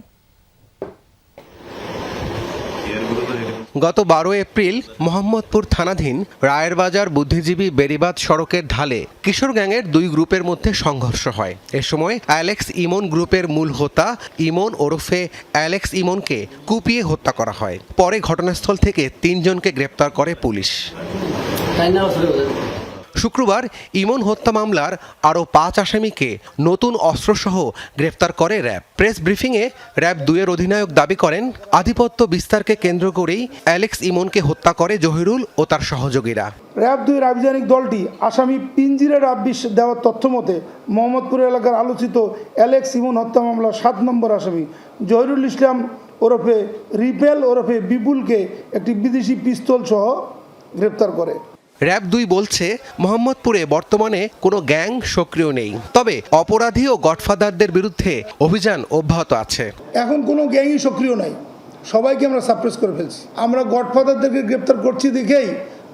Speaker 19: গত 12 এপ্রিল মোহাম্মদপুর থানাধীন রায়েরবাজার বুদ্ধিজীবী বেড়িবাঁধ সড়কের ঢালে কিশোর গ্যাংয়ের দুই গ্রুপের মধ্যে সংঘর্ষ হয়। এ সময় অ্যালেক্স ইমন গ্রুপের মূল হোতা ইমন ওরফে অ্যালেক্স ইমনকে কুপিয়ে হত্যা করা হয়। পরে ঘটনাস্থল থেকে 3 জনকে গ্রেপ্তার করে পুলিশ। শুক্রবার ইমন হত্যা মামলার আরও 5 আসামিকে নতুন অস্ত্রসহ গ্রেফতার করে র্যাব। প্রেস ব্রিফিংয়ে র্যাব 2-এর অধিনায়ক দাবি করেন, আধিপত্য বিস্তারকে কেন্দ্র করেই অ্যালেক্স ইমনকে হত্যা করে জহিরুল ও তার সহযোগীরা।
Speaker 3: র্যাব 2-এর আভিযানিক দলটি আসামি পিঞ্জিরের আব্বিস দেওয়ার তথ্য মতে মোহাম্মদপুর এলাকার আলোচিত অ্যালেক্স ইমন হত্যা মামলার 7 নম্বর আসামি জহিরুল ইসলাম ওরফে রিপেল ওরফে বিপুলকে একটি বিদেশি পিস্তল সহ গ্রেপ্তার করে।
Speaker 19: র্যাব 2 বলছে, মোহাম্মদপুরে বর্তমানে কোনো গ্যাং সক্রিয় নেই, তবে অপরাধী ও গডফাদারদের বিরুদ্ধে অভিযান অব্যাহত আছে।
Speaker 3: এখন কোনো গ্যাংই সক্রিয় নাই, সবাইকে আমরা সাপ্রেস করে ফেলছি। আমরা গডফাদারদেরকে গ্রেপ্তার করছি দেখেই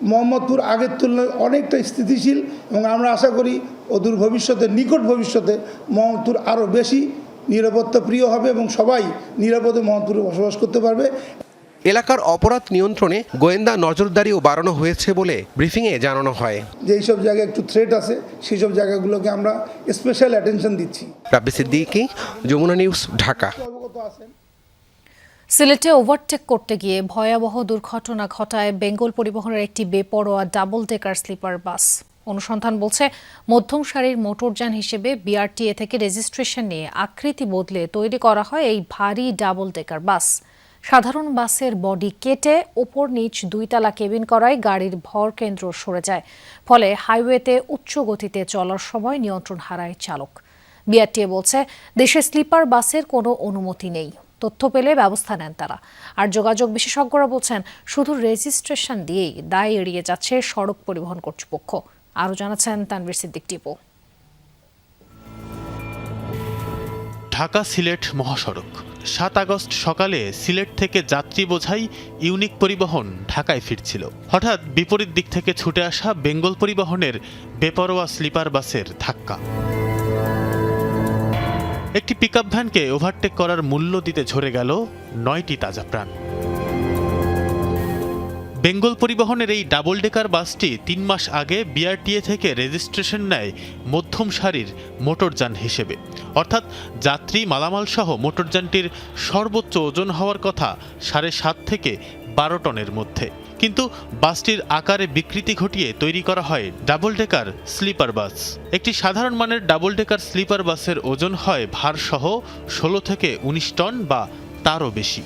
Speaker 3: মোহাম্মদপুর আগের তুলনায় অনেকটা স্থিতিশীল এবং আমরা আশা করি অদূর ভবিষ্যতে, নিকট ভবিষ্যতে মোহাম্মদপুর আরও বেশি নিরাপত্তা প্রিয় হবে এবং সবাই নিরাপদে মোহাম্মদপুরে বসবাস করতে পারবে।
Speaker 19: এলাকার অপরাধ নিয়ন্ত্রণে গোয়েন্দা নজরদারিও বাড়ানো হয়েছে বলে ব্রিফিংয়ে জানানো হয়।
Speaker 3: যেই সব জায়গায় একটু থ্রেট আছে সেই সব জায়গাগুলোকে আমরা স্পেশাল অ্যাটেনশন দিচ্ছি।
Speaker 19: রাব্বি সিদ্দিকী, যমুনা নিউজ, ঢাকা।
Speaker 1: সিলেটে ওভারটেক করতে গিয়ে ভয়াবহ দুর্ঘটনা ঘটায় বেঙ্গল পরিবহনের একটি বেপরোয়া ডাবল ডেকার স্লিপার বাস। অনুসন্ধান বলছে, মধ্যম সারির মোটরযান হিসেবে বিআরটিএ থেকে রেজিস্ট্রেশন নিয়ে আকৃতি বদলে তৈরি করা হয় এই ভারী ডাবল ডেকার বাস। সাধারণ বাসের বডি কেটে ওপর নিচ 2 তলা কেবিন করায় গাড়ির ভর কেন্দ্র সরে যায়, ফলে হাইওয়েতে উচ্চ গতিতে চলার সময় নিয়ন্ত্রণ হারায় চালক। বিআরটিএ বলছে, দেশে স্লিপার বাসের কোনো অনুমতি নেই, তথ্য পেলে ব্যবস্থা নেন তারা। আর যোগাযোগ বিশেষজ্ঞরা বলছেন, শুধু রেজিস্ট্রেশন দিয়েই দায় এড়িয়ে যাচ্ছে সড়ক পরিবহন কর্তৃপক্ষ। আরও জানাচ্ছেন তানভীর সিদ্দিক টিপু।
Speaker 7: ঢাকা সিলেট মহাসড়ক। 7 আগস্ট সকালে সিলেট থেকে যাত্রী বোঝাই ইউনিক পরিবহন ঢাকায় ফিরছিল। হঠাৎ বিপরীত দিক থেকে ছুটে আসা বেঙ্গল পরিবহনের বেপরোয়া স্লিপার বাসের ধাক্কা। একটি পিকআপ ভ্যানকে ওভারটেক করার মূল্য দিতে ঝরে গেল 9টি তাজা প্রাণ। বেঙ্গল পরিবহনের এই ডাবল ডেকার বাসটি 3 মাস আগে বিআরটিএ থেকে রেজিস্ট্রেশন নেয় মধ্যম সারির মোটরযান হিসেবে, অর্থাৎ যাত্রী মালামাল সহ মোটরযানটির সর্বোচ্চ ওজন হওয়ার কথা 7.5 থেকে 12 টনের মধ্যে। কিন্তু বাসটির আকারে বিকৃতি ঘটিয়ে তৈরি করা হয় ডাবল ডেকার স্লিপার বাস। একটি সাধারণ মানের ডাবল ডেকার স্লিপার বাসের ওজন হয় ভারসহ 16 থেকে 19 টন বা তারও বেশি।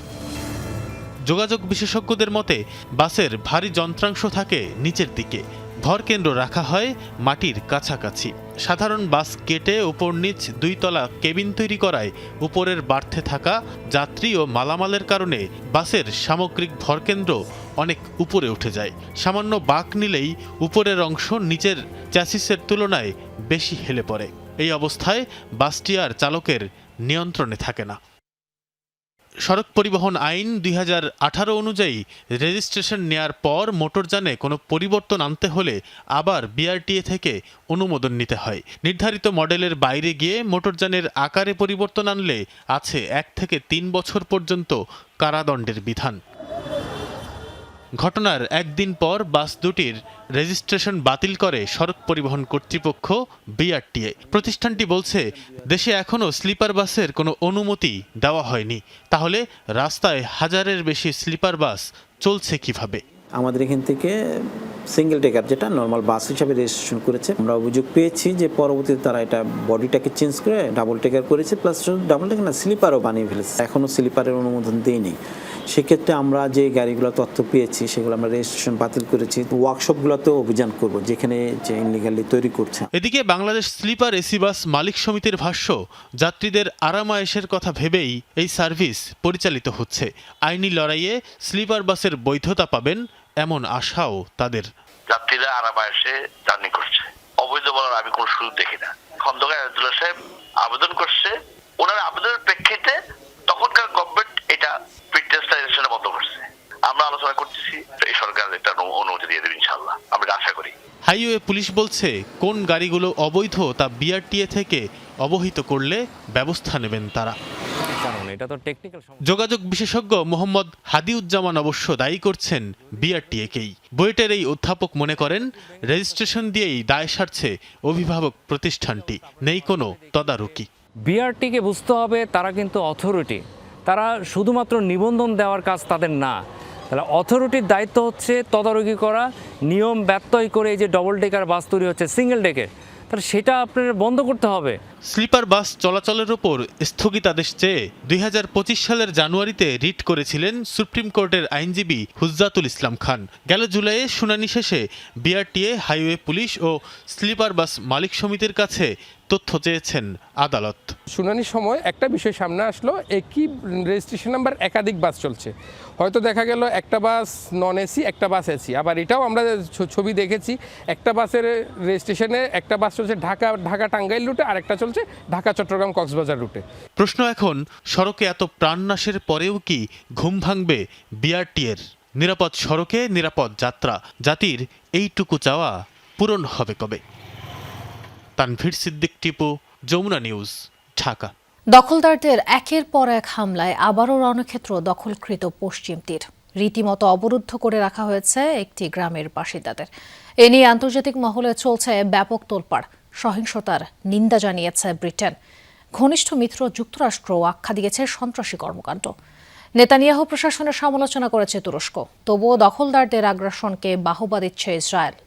Speaker 7: যোগাযোগ বিশেষজ্ঞদের মতে, বাসের ভারী যন্ত্রাংশ থাকে নিচের দিকে, ভরকেন্দ্র রাখা হয় মাটির কাছাকাছি। সাধারণ বাস কেটে উপর নিচ 2 তলা কেবিন তৈরি করায় উপরের বার্থে থাকা যাত্রী ও মালামালের কারণে বাসের সামগ্রিক ভরকেন্দ্র অনেক উপরে উঠে যায়। সামান্য বাঁক নিলেই উপরের অংশ নিচের চ্যাসিসের তুলনায় বেশি হেলে পড়ে। এই অবস্থায় বাসটি আর চালকের নিয়ন্ত্রণে থাকে না। সড়ক পরিবহন আইন 2018 অনুযায়ী রেজিস্ট্রেশন নেয়ার পর মোটরযানে কোনো পরিবর্তন আনতে হলে আবার বিআরটিএ থেকে অনুমোদন নিতে হয়। নির্ধারিত মডেলের বাইরে গিয়ে মোটরযানের আকারে পরিবর্তন আনলে আছে 1 থেকে 3 বছর পর্যন্ত কারাদণ্ডের বিধান। ঘটনার একদিন পর বাস দুটির রেজিস্ট্রেশন বাতিল করে সড়ক পরিবহন কর্তৃপক্ষ বিআরটিএ। প্রতিষ্ঠানটি বলছে, দেশে এখনও স্লিপার বাসের কোনো অনুমতি দেওয়া হয়নি, তাহলে রাস্তায় 1000-এর বেশি স্লিপার বাস চলছে কিভাবে?
Speaker 8: আমাদের এখান থেকে সিঙ্গেল ডেকার যেটা নর্মাল বাস হিসাবে রেজিস্ট্রেশন করেছে। আমরা অভিযোগ পেয়েছি যে পরবর্তীতে তারা এটা বডিটাকে চেঞ্জ করে ডাবল ডেকার করেছে, প্লাস ডাবল ডেকার না স্লিপারও বানিয়ে ফেলেছে। এখনও স্লিপারের অনুমোদন দেয়নি। সেক্ষেত্রে আমরা যে গাড়িগুলো তথ্য পেয়েছি সেগুলো আমরা রেজিস্ট্রেশন বাতিল করেছি। ওয়ার্কশপগুলোতেও অভিযান করব যেখানে যে ইনলিগালি তৈরি করছে।
Speaker 7: এদিকে বাংলাদেশ স্লিপার এসি বাস মালিক সমিতির ভাষ্য, যাত্রীদের আরামায়েশের কথা ভেবেই এই সার্ভিস পরিচালিত হচ্ছে। আইনি লড়াইয়ে স্লিপার বাসের বৈধতা পাবেন এমন আশাও তাদের।
Speaker 22: যাত্রীরা আরামায়েশে জার্নি করছে, অবৈধ বলার আমি কোনো সুযোগ দেখি না। খন্দকার আব্দুল্লাহ সাহেব আবেদন করছে, ওনার আবেদনের প্রেক্ষিতে তখনকার গভর্নমেন্ট এটা ফিটনেস বন্ধ করছে। আমরা আলোচনা করতেছি, এই সরকার একটা অনুমতি দিয়ে দেবে ইনশাআল্লাহ, আমরা আশা করি।
Speaker 7: হাইওয়ে পুলিশ বলছে, কোন গাড়িগুলো অবৈধ তা বিআরটিএ থেকে অবহিত করলে ব্যবস্থা নেবেন তারা।
Speaker 4: কারণ এটা তো টেকনিক্যাল।
Speaker 7: যোগাযোগ বিশেষজ্ঞ মোহাম্মদ হাদিউজ্জামান অবশ্য দায়ী করছেন বিআরটিএকেই। বুয়েটের এই অধ্যাপক মনে করেন রেজিস্ট্রেশন দিয়েই দায় সারছে অভিভাবক প্রতিষ্ঠানটি, নেই কোনো তদারকি।
Speaker 4: বিআরটিকে বুঝতে হবে তারা কিন্তু অথরিটি, তারা শুধুমাত্র নিবন্ধন দেওয়ার কাজ তাদের না। তাহলে অথরিটির দায়িত্ব হচ্ছে তদারকি করা, নিয়ম ব্যত্যয় করে এই যে ডবল ডেকার বাস তৈরি হচ্ছে সিঙ্গেল ডেকের, তাহলে সেটা আপনার বন্ধ করতে হবে।
Speaker 7: স্লিপার বাস চলাচলের ওপর স্থগিতাদেশ চেয়ে 2025 সালের জানুয়ারিতে রিট করেছিলেন সুপ্রিম কোর্টের আইনজীবী হুজ্জাতুল ইসলাম খান। গেল জুলাইয়ে শুনানি শেষে বিআরটিএ, হাইওয়ে পুলিশ ও স্লিপার বাস মালিক সমিতির কাছে তথ্য চেয়েছেন আদালত।
Speaker 6: শুনানির সময় একটা বিষয় সামনে আসলো, একই রেজিস্ট্রেশন নাম্বার একাধিক বাস চলছে। হয়তো দেখা গেল একটা বাস নন এসি, একটা বাস এসি। আবার এটাও আমরা ছবি দেখেছি, একটা বাসের রেজিস্ট্রেশনে একটা বাস চলছে ঢাকা টাঙ্গাইল রুটে, আর একটা চলছে ঢাকা চট্টগ্রাম কক্সবাজার রুটে।
Speaker 7: প্রশ্ন এখন, সড়কে এত প্রাণনাশের পরেও কি ঘুম ভাঙবে বিআরটিএর? নিরাপদ সড়কে নিরাপদ যাত্রা, জাতির এইটুকু চাওয়া পূরণ হবে কবে? তানভীর সিদ্দিক, টিপু, যমুনা নিউজ, ঢাকা।
Speaker 1: দখলদারদের একের পর এক হামলায় আবারও রণক্ষেত্র দখলকৃত পশ্চিম তীর। রীতিমতো অবরুদ্ধ করে রাখা হয়েছে একটি গ্রামের বাসিন্দাদের। এ নিয়ে আন্তর্জাতিক মহলে চলছে ব্যাপক তোলপাড়। সহিংসতার নিন্দা জানিয়েছে ব্রিটেন। ঘনিষ্ঠ মিত্র যুক্তরাষ্ট্র আখ্যা দিয়েছে সন্ত্রাসী কর্মকাণ্ড। নেতানিয়াহু প্রশাসনের সমালোচনা করেছে তুরস্ক। তবুও দখলদারদের আগ্রাসনকে বাহবা দিচ্ছে ইসরায়েল।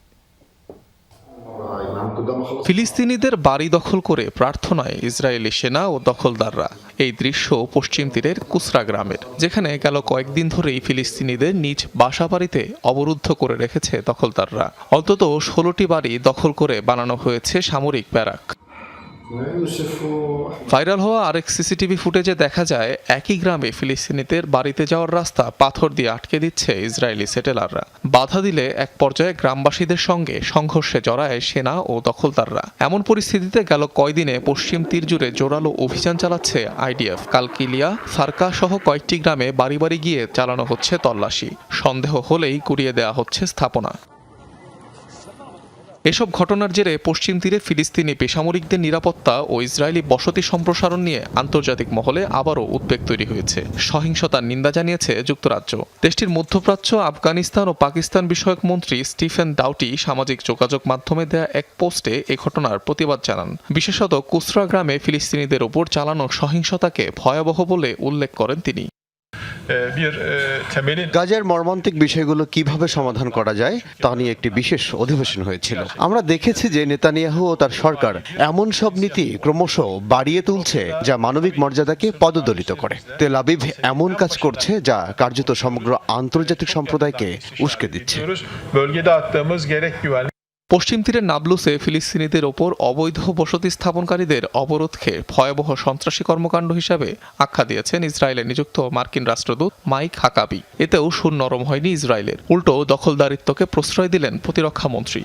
Speaker 13: ফিলিস্তিনিদের বাড়ি দখল করে প্রার্থনায় ইসরায়েলি সেনা ও দখলদাররা। এই দৃশ্য পশ্চিম তীরের কুসরা গ্রামের, যেখানে গেল কয়েকদিন ধরেই ফিলিস্তিনিদের নিজ বাসা বাড়িতে অবরুদ্ধ করে রেখেছে দখলদাররা। অন্তত 16টি বাড়ি দখল করে বানানো হয়েছে সামরিক ব্যারাক। ভাইরাল হওয়া আরেক সিসিটিভি ফুটেজে দেখা যায় একই গ্রামে ফিলিস্তিনিদের বাড়িতে যাওয়ার রাস্তা পাথর দিয়ে আটকে দিচ্ছে ইসরায়েলি সেটেলাররা। বাধা দিলে এক পর্যায়ে গ্রামবাসীদের সঙ্গে সংঘর্ষে জড়ায় সেনা ও দখলদাররা। এমন পরিস্থিতিতে গেল কয়দিনে পশ্চিম তীর জুড়ে জোরালো অভিযান চালাচ্ছে আইডিএফ। কালকিলিয়া, ফারকা সহ কয়েকটি গ্রামে বাড়ি বাড়ি গিয়ে চালানো হচ্ছে তল্লাশি। সন্দেহ হলেই গুড়িয়ে দেওয়া হচ্ছে স্থাপনা। এসব ঘটনার জেরে পশ্চিম তীরে ফিলিস্তিনি বেসামরিকদের নিরাপত্তা ও ইসরায়েলি বসতি সম্প্রসারণ নিয়ে আন্তর্জাতিক মহলে আবারও উদ্বেগ তৈরি হয়েছে। সহিংসতার নিন্দা জানিয়েছে যুক্তরাজ্য। দেশটির মধ্যপ্রাচ্য, আফগানিস্তান ও পাকিস্তান বিষয়ক মন্ত্রী স্টিফেন ডাউটি সামাজিক যোগাযোগ মাধ্যমে দেয়া এক পোস্টে এ ঘটনার প্রতিবাদ জানান। বিশেষত কুসরা গ্রামে ফিলিস্তিনিদের ওপর চালানো সহিংসতাকে ভয়াবহ বলে উল্লেখ করেন তিনি।
Speaker 14: গাজার মর্মান্তিক বিষয়গুলো কিভাবে সমাধান করা যায় তা নিয়ে একটি বিশেষ অধিবেশন হয়েছিল। আমরা দেখেছি যে নেতানিয়াহু ও তার সরকার এমন সব নীতি ক্রমশ বাড়িয়ে তুলছে যা মানবিক মর্যাদাকে পদদলিত করে। তেল আবিব এমন কাজ করছে যা কার্যত সমগ্র আন্তর্জাতিক সম্প্রদায়কে উস্কে দিচ্ছে।
Speaker 13: পশ্চিম তীরের নাবলুসে ফিলিস্তিনিদের ওপর অবৈধ বসতি স্থাপনকারীদের অবরোধকে ভয়াবহ সন্ত্রাসী কর্মকাণ্ড হিসাবে আখ্যা দিয়েছেন ইসরায়েলে নিযুক্ত মার্কিন রাষ্ট্রদূত মাইক হাকাবি। এতেও সুর নরম হয়নি ইসরায়েলের, উল্টো দখলদারিত্বকে প্রশ্রয় দিলেন প্রতিরক্ষা মন্ত্রী।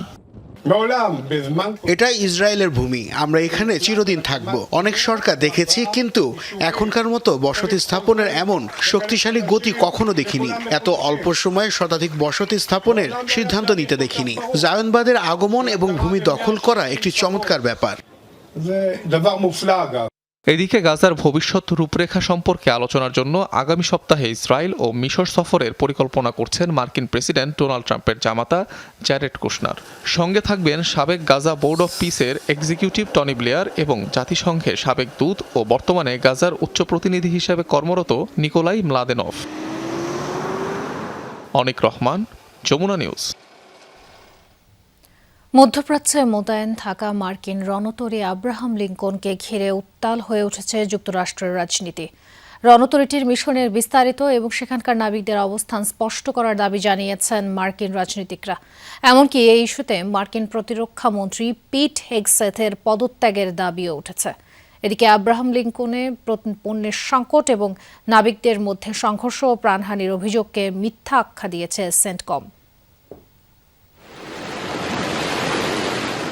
Speaker 24: এটা ইসরায়েলের ভূমি, আমরা এখানে চিরদিন থাকব। অনেক সরকার দেখেছি, কিন্তু এখনকার মতো বসতি স্থাপনের এমন শক্তিশালী গতি কখনো দেখিনি। এত অল্প সময়ে শতাধিক বসতি স্থাপনের সিদ্ধান্ত নিতে দেখিনি। জায়নবাদের আগমন এবং ভূমি দখল করা একটি চমৎকার ব্যাপার।
Speaker 13: এদিকে গাজার ভবিষ্যৎ রূপরেখা সম্পর্কে আলোচনার জন্য আগামী সপ্তাহে ইসরায়েল ও মিশর সফরের পরিকল্পনা করছেন মার্কিন প্রেসিডেন্ট ডোনাল্ড ট্রাম্পের জামাতা জ্যারেড কুশনার। সঙ্গে থাকবেন সাবেক গাজা বোর্ড অব পিসের এক্সিকিউটিভ টনি ব্লেয়ার এবং জাতিসংঘের সাবেক দূত ও বর্তমানে গাজার উচ্চ প্রতিনিধি হিসেবে কর্মরত নিকোলাই ম্লাদেনভ। অনিক রহমান, যমুনা নিউজ।
Speaker 1: মধ্যপ্রাচ্যে মোতায়েন থাকা মার্কিন রণতরী আব্রাহাম লিঙ্কনকে ঘিরে উত্তাল হয়ে উঠেছে যুক্তরাষ্ট্রের রাজনীতি। রণতরীটির মিশনের বিস্তারিত এবং সেখানকার নাবিকদের অবস্থান স্পষ্ট করার দাবি জানিয়েছেন মার্কিন রাজনীতিকরা। এমনকি এই ইস্যুতে মার্কিন প্রতিরক্ষা মন্ত্রী পিট হেগসেথের পদত্যাগের দাবিও উঠেছে। এদিকে আব্রাহাম লিঙ্কনে পণ্যের সংকট এবং নাবিকদের মধ্যে সংঘর্ষ ও প্রাণহানির অভিযোগকে মিথ্যা আখ্যা দিয়েছে সেন্টকম।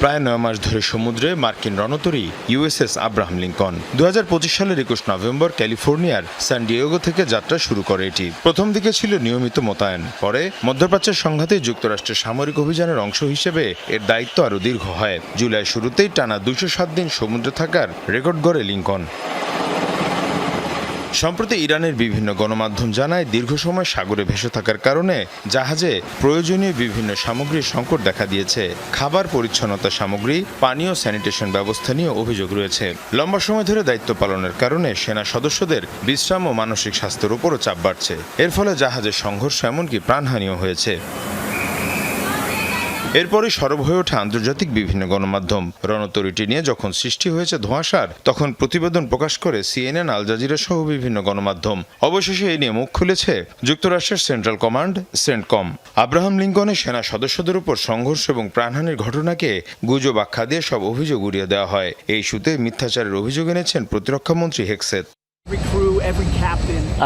Speaker 25: প্রায় 9 মাস ধরে সমুদ্রে মার্কিন রণতরী ইউএসএস আব্রাহাম লিঙ্কন 2025 সালের 21 নভেম্বর ক্যালিফোর্নিয়ার সান ডিয়েগো থেকে যাত্রা শুরু করে এটি। প্রথম দিকে ছিল নিয়মিত মোতায়েন, পরে মধ্যপ্রাচ্যের সংঘাতে যুক্তরাষ্ট্রের সামরিক অভিযানের অংশ হিসেবে এর দায়িত্ব আরও দীর্ঘ হয়। জুলাই শুরুতেই টানা 207 দিন সমুদ্রে থাকার রেকর্ড গড়ে লিঙ্কন। সম্প্রতি ইরানের বিভিন্ন গণমাধ্যম জানায় দীর্ঘ সময় সাগরে ভেসে থাকার কারণে জাহাজে প্রয়োজনীয় বিভিন্ন সামগ্রীর সংকট দেখা দিয়েছে। খাবার, পরিচ্ছন্নতা সামগ্রী, পানীয়, স্যানিটেশন ব্যবস্থা নিয়ে অভিযোগ রয়েছে। লম্বা সময় ধরে দায়িত্ব পালনের কারণে সেনা সদস্যদের বিশ্রাম ও মানসিক স্বাস্থ্যের উপরও চাপ বাড়ছে। এর ফলে জাহাজের সংঘর্ষ এমনকি প্রাণহানিও হয়েছে। এরপরই সরব হয়ে ওঠে আন্তর্জাতিক বিভিন্ন গণমাধ্যম। রণতরীটি নিয়ে যখন সৃষ্টি হয়েছে ধোঁয়াশার, তখন প্রতিবেদন প্রকাশ করে CNN, আল জাজিরা সহ বিভিন্ন গণমাধ্যম। অবশেষে এই নিয়ে মুখ খুলেছে যুক্তরাষ্ট্রের সেন্ট্রাল কমান্ড, সেন্টকম। আব্রাহাম লিঙ্কনের সেনা সদস্যদের উপর সংঘর্ষ এবং প্রাণহানির ঘটনাকে গুজব আখ্যা দিয়ে সব অভিযোগ উড়িয়ে দেওয়া হয়। এই ইস্যুতে মিথ্যাচারের অভিযোগ এনেছেন প্রতিরক্ষামন্ত্রী হেগসেথ।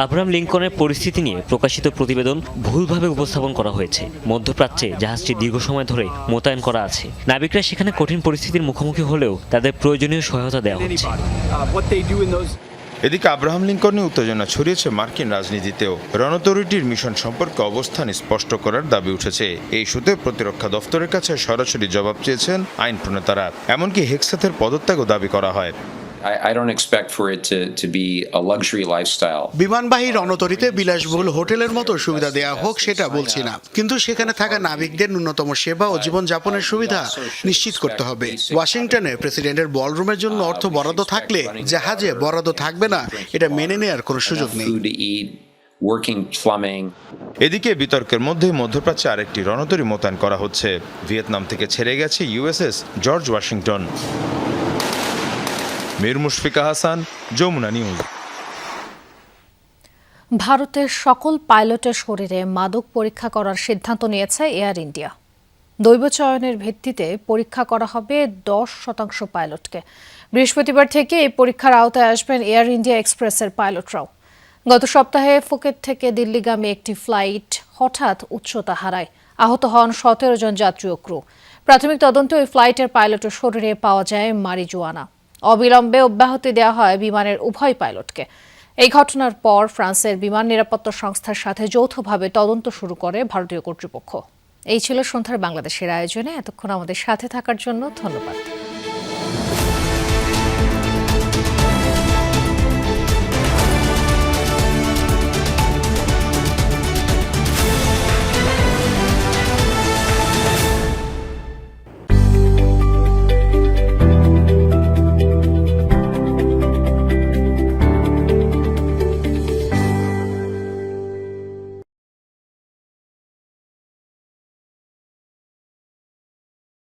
Speaker 5: আব্রাহাম লিঙ্কনের পরিস্থিতি নিয়ে প্রকাশিত প্রতিবেদন ভুলভাবে উপস্থাপন করা হয়েছে। মধ্যপ্রাচ্যে জাহাজটি দীর্ঘ সময় ধরে মোতায়েন করা আছে। নাবিকরা সেখানে কঠিন পরিস্থিতির মুখোমুখি হলেও তাদের প্রয়োজনীয় সহায়তা দেওয়া হচ্ছে।
Speaker 25: এদিকে আব্রাহাম লিঙ্কন নিয়ে উত্তেজনা ছড়িয়েছে মার্কিন রাজনীতিতেও। রণতরীটির মিশন সম্পর্কে অবস্থান স্পষ্ট করার দাবি উঠেছে। এই ইস্যুতে প্রতিরক্ষা দফতরের কাছে সরাসরি জবাব চেয়েছেন আইন প্রণেতারা। এমনকি হেগসেথের পদত্যাগও দাবি করা হয়।
Speaker 9: I don't expect for it to be a luxury lifestyle.
Speaker 24: বিমানবাহী রণতরীতে বিলাসবহুল হোটেলের মতো সুবিধা দেয়া হোক সেটা বলছি না, কিন্তু সেখানে থাকা নাবিকদের ন্যূনতম সেবা ও জীবনযাপনের সুবিধা নিশ্চিত করতে হবে। ওয়াশিংটনে প্রেসিডেন্টের বলরুমের জন্য অর্থ বরাদ্দ থাকলে জাহাজে বরাদ্দ থাকবে না, এটা মেনে নেওয়ার কোনো সুযোগ নেই।
Speaker 25: এদিকে বিতর্কের মধ্যে মধ্যপ্রাচ্যে আরেকটি রণতরী মোতায়েন করা হচ্ছে। ভিয়েতনাম থেকে ছেড়ে গেছে USS George Washington. Mir Mushfika Hasan, Jamuna News.
Speaker 1: ভারতের সকল পাইলটের শরীরে মাদক পরীক্ষা করার সিদ্ধান্ত নিয়েছে এয়ার ইন্ডিয়া। দৈব চয়নের ভিত্তিতে পরীক্ষা করা হবে 10% পাইলটকে। বৃহস্পতিবার থেকে এই পরীক্ষার আওতায় আসবেন এয়ার ইন্ডিয়া এক্সপ্রেসের পাইলটরাও। গত সপ্তাহে ফুকেট থেকে দিল্লিগামী একটি ফ্লাইট হঠাৎ উচ্চতা হারায়। আহত হন 17 জন যাত্রী ও ক্রু। প্রাথমিক তদন্তে ওই ফ্লাইটের পাইলটের শরীরে পাওয়া যায় মারিজুয়ানা। অবিলম্বে অব্যাহতি দেওয়া হয় বিমানের উভয় পাইলটকে। এই ঘটনার পর ফ্রান্সের বিমান নিরাপত্তা সংস্থার সাথে যৌথভাবে তদন্ত শুরু করে ভারতীয় কর্তৃপক্ষ। এই ছিল সন্ধ্যার বাংলাদেশের আয়োজনে। এতক্ষণ আমাদের সাথে থাকার জন্য ধন্যবাদ।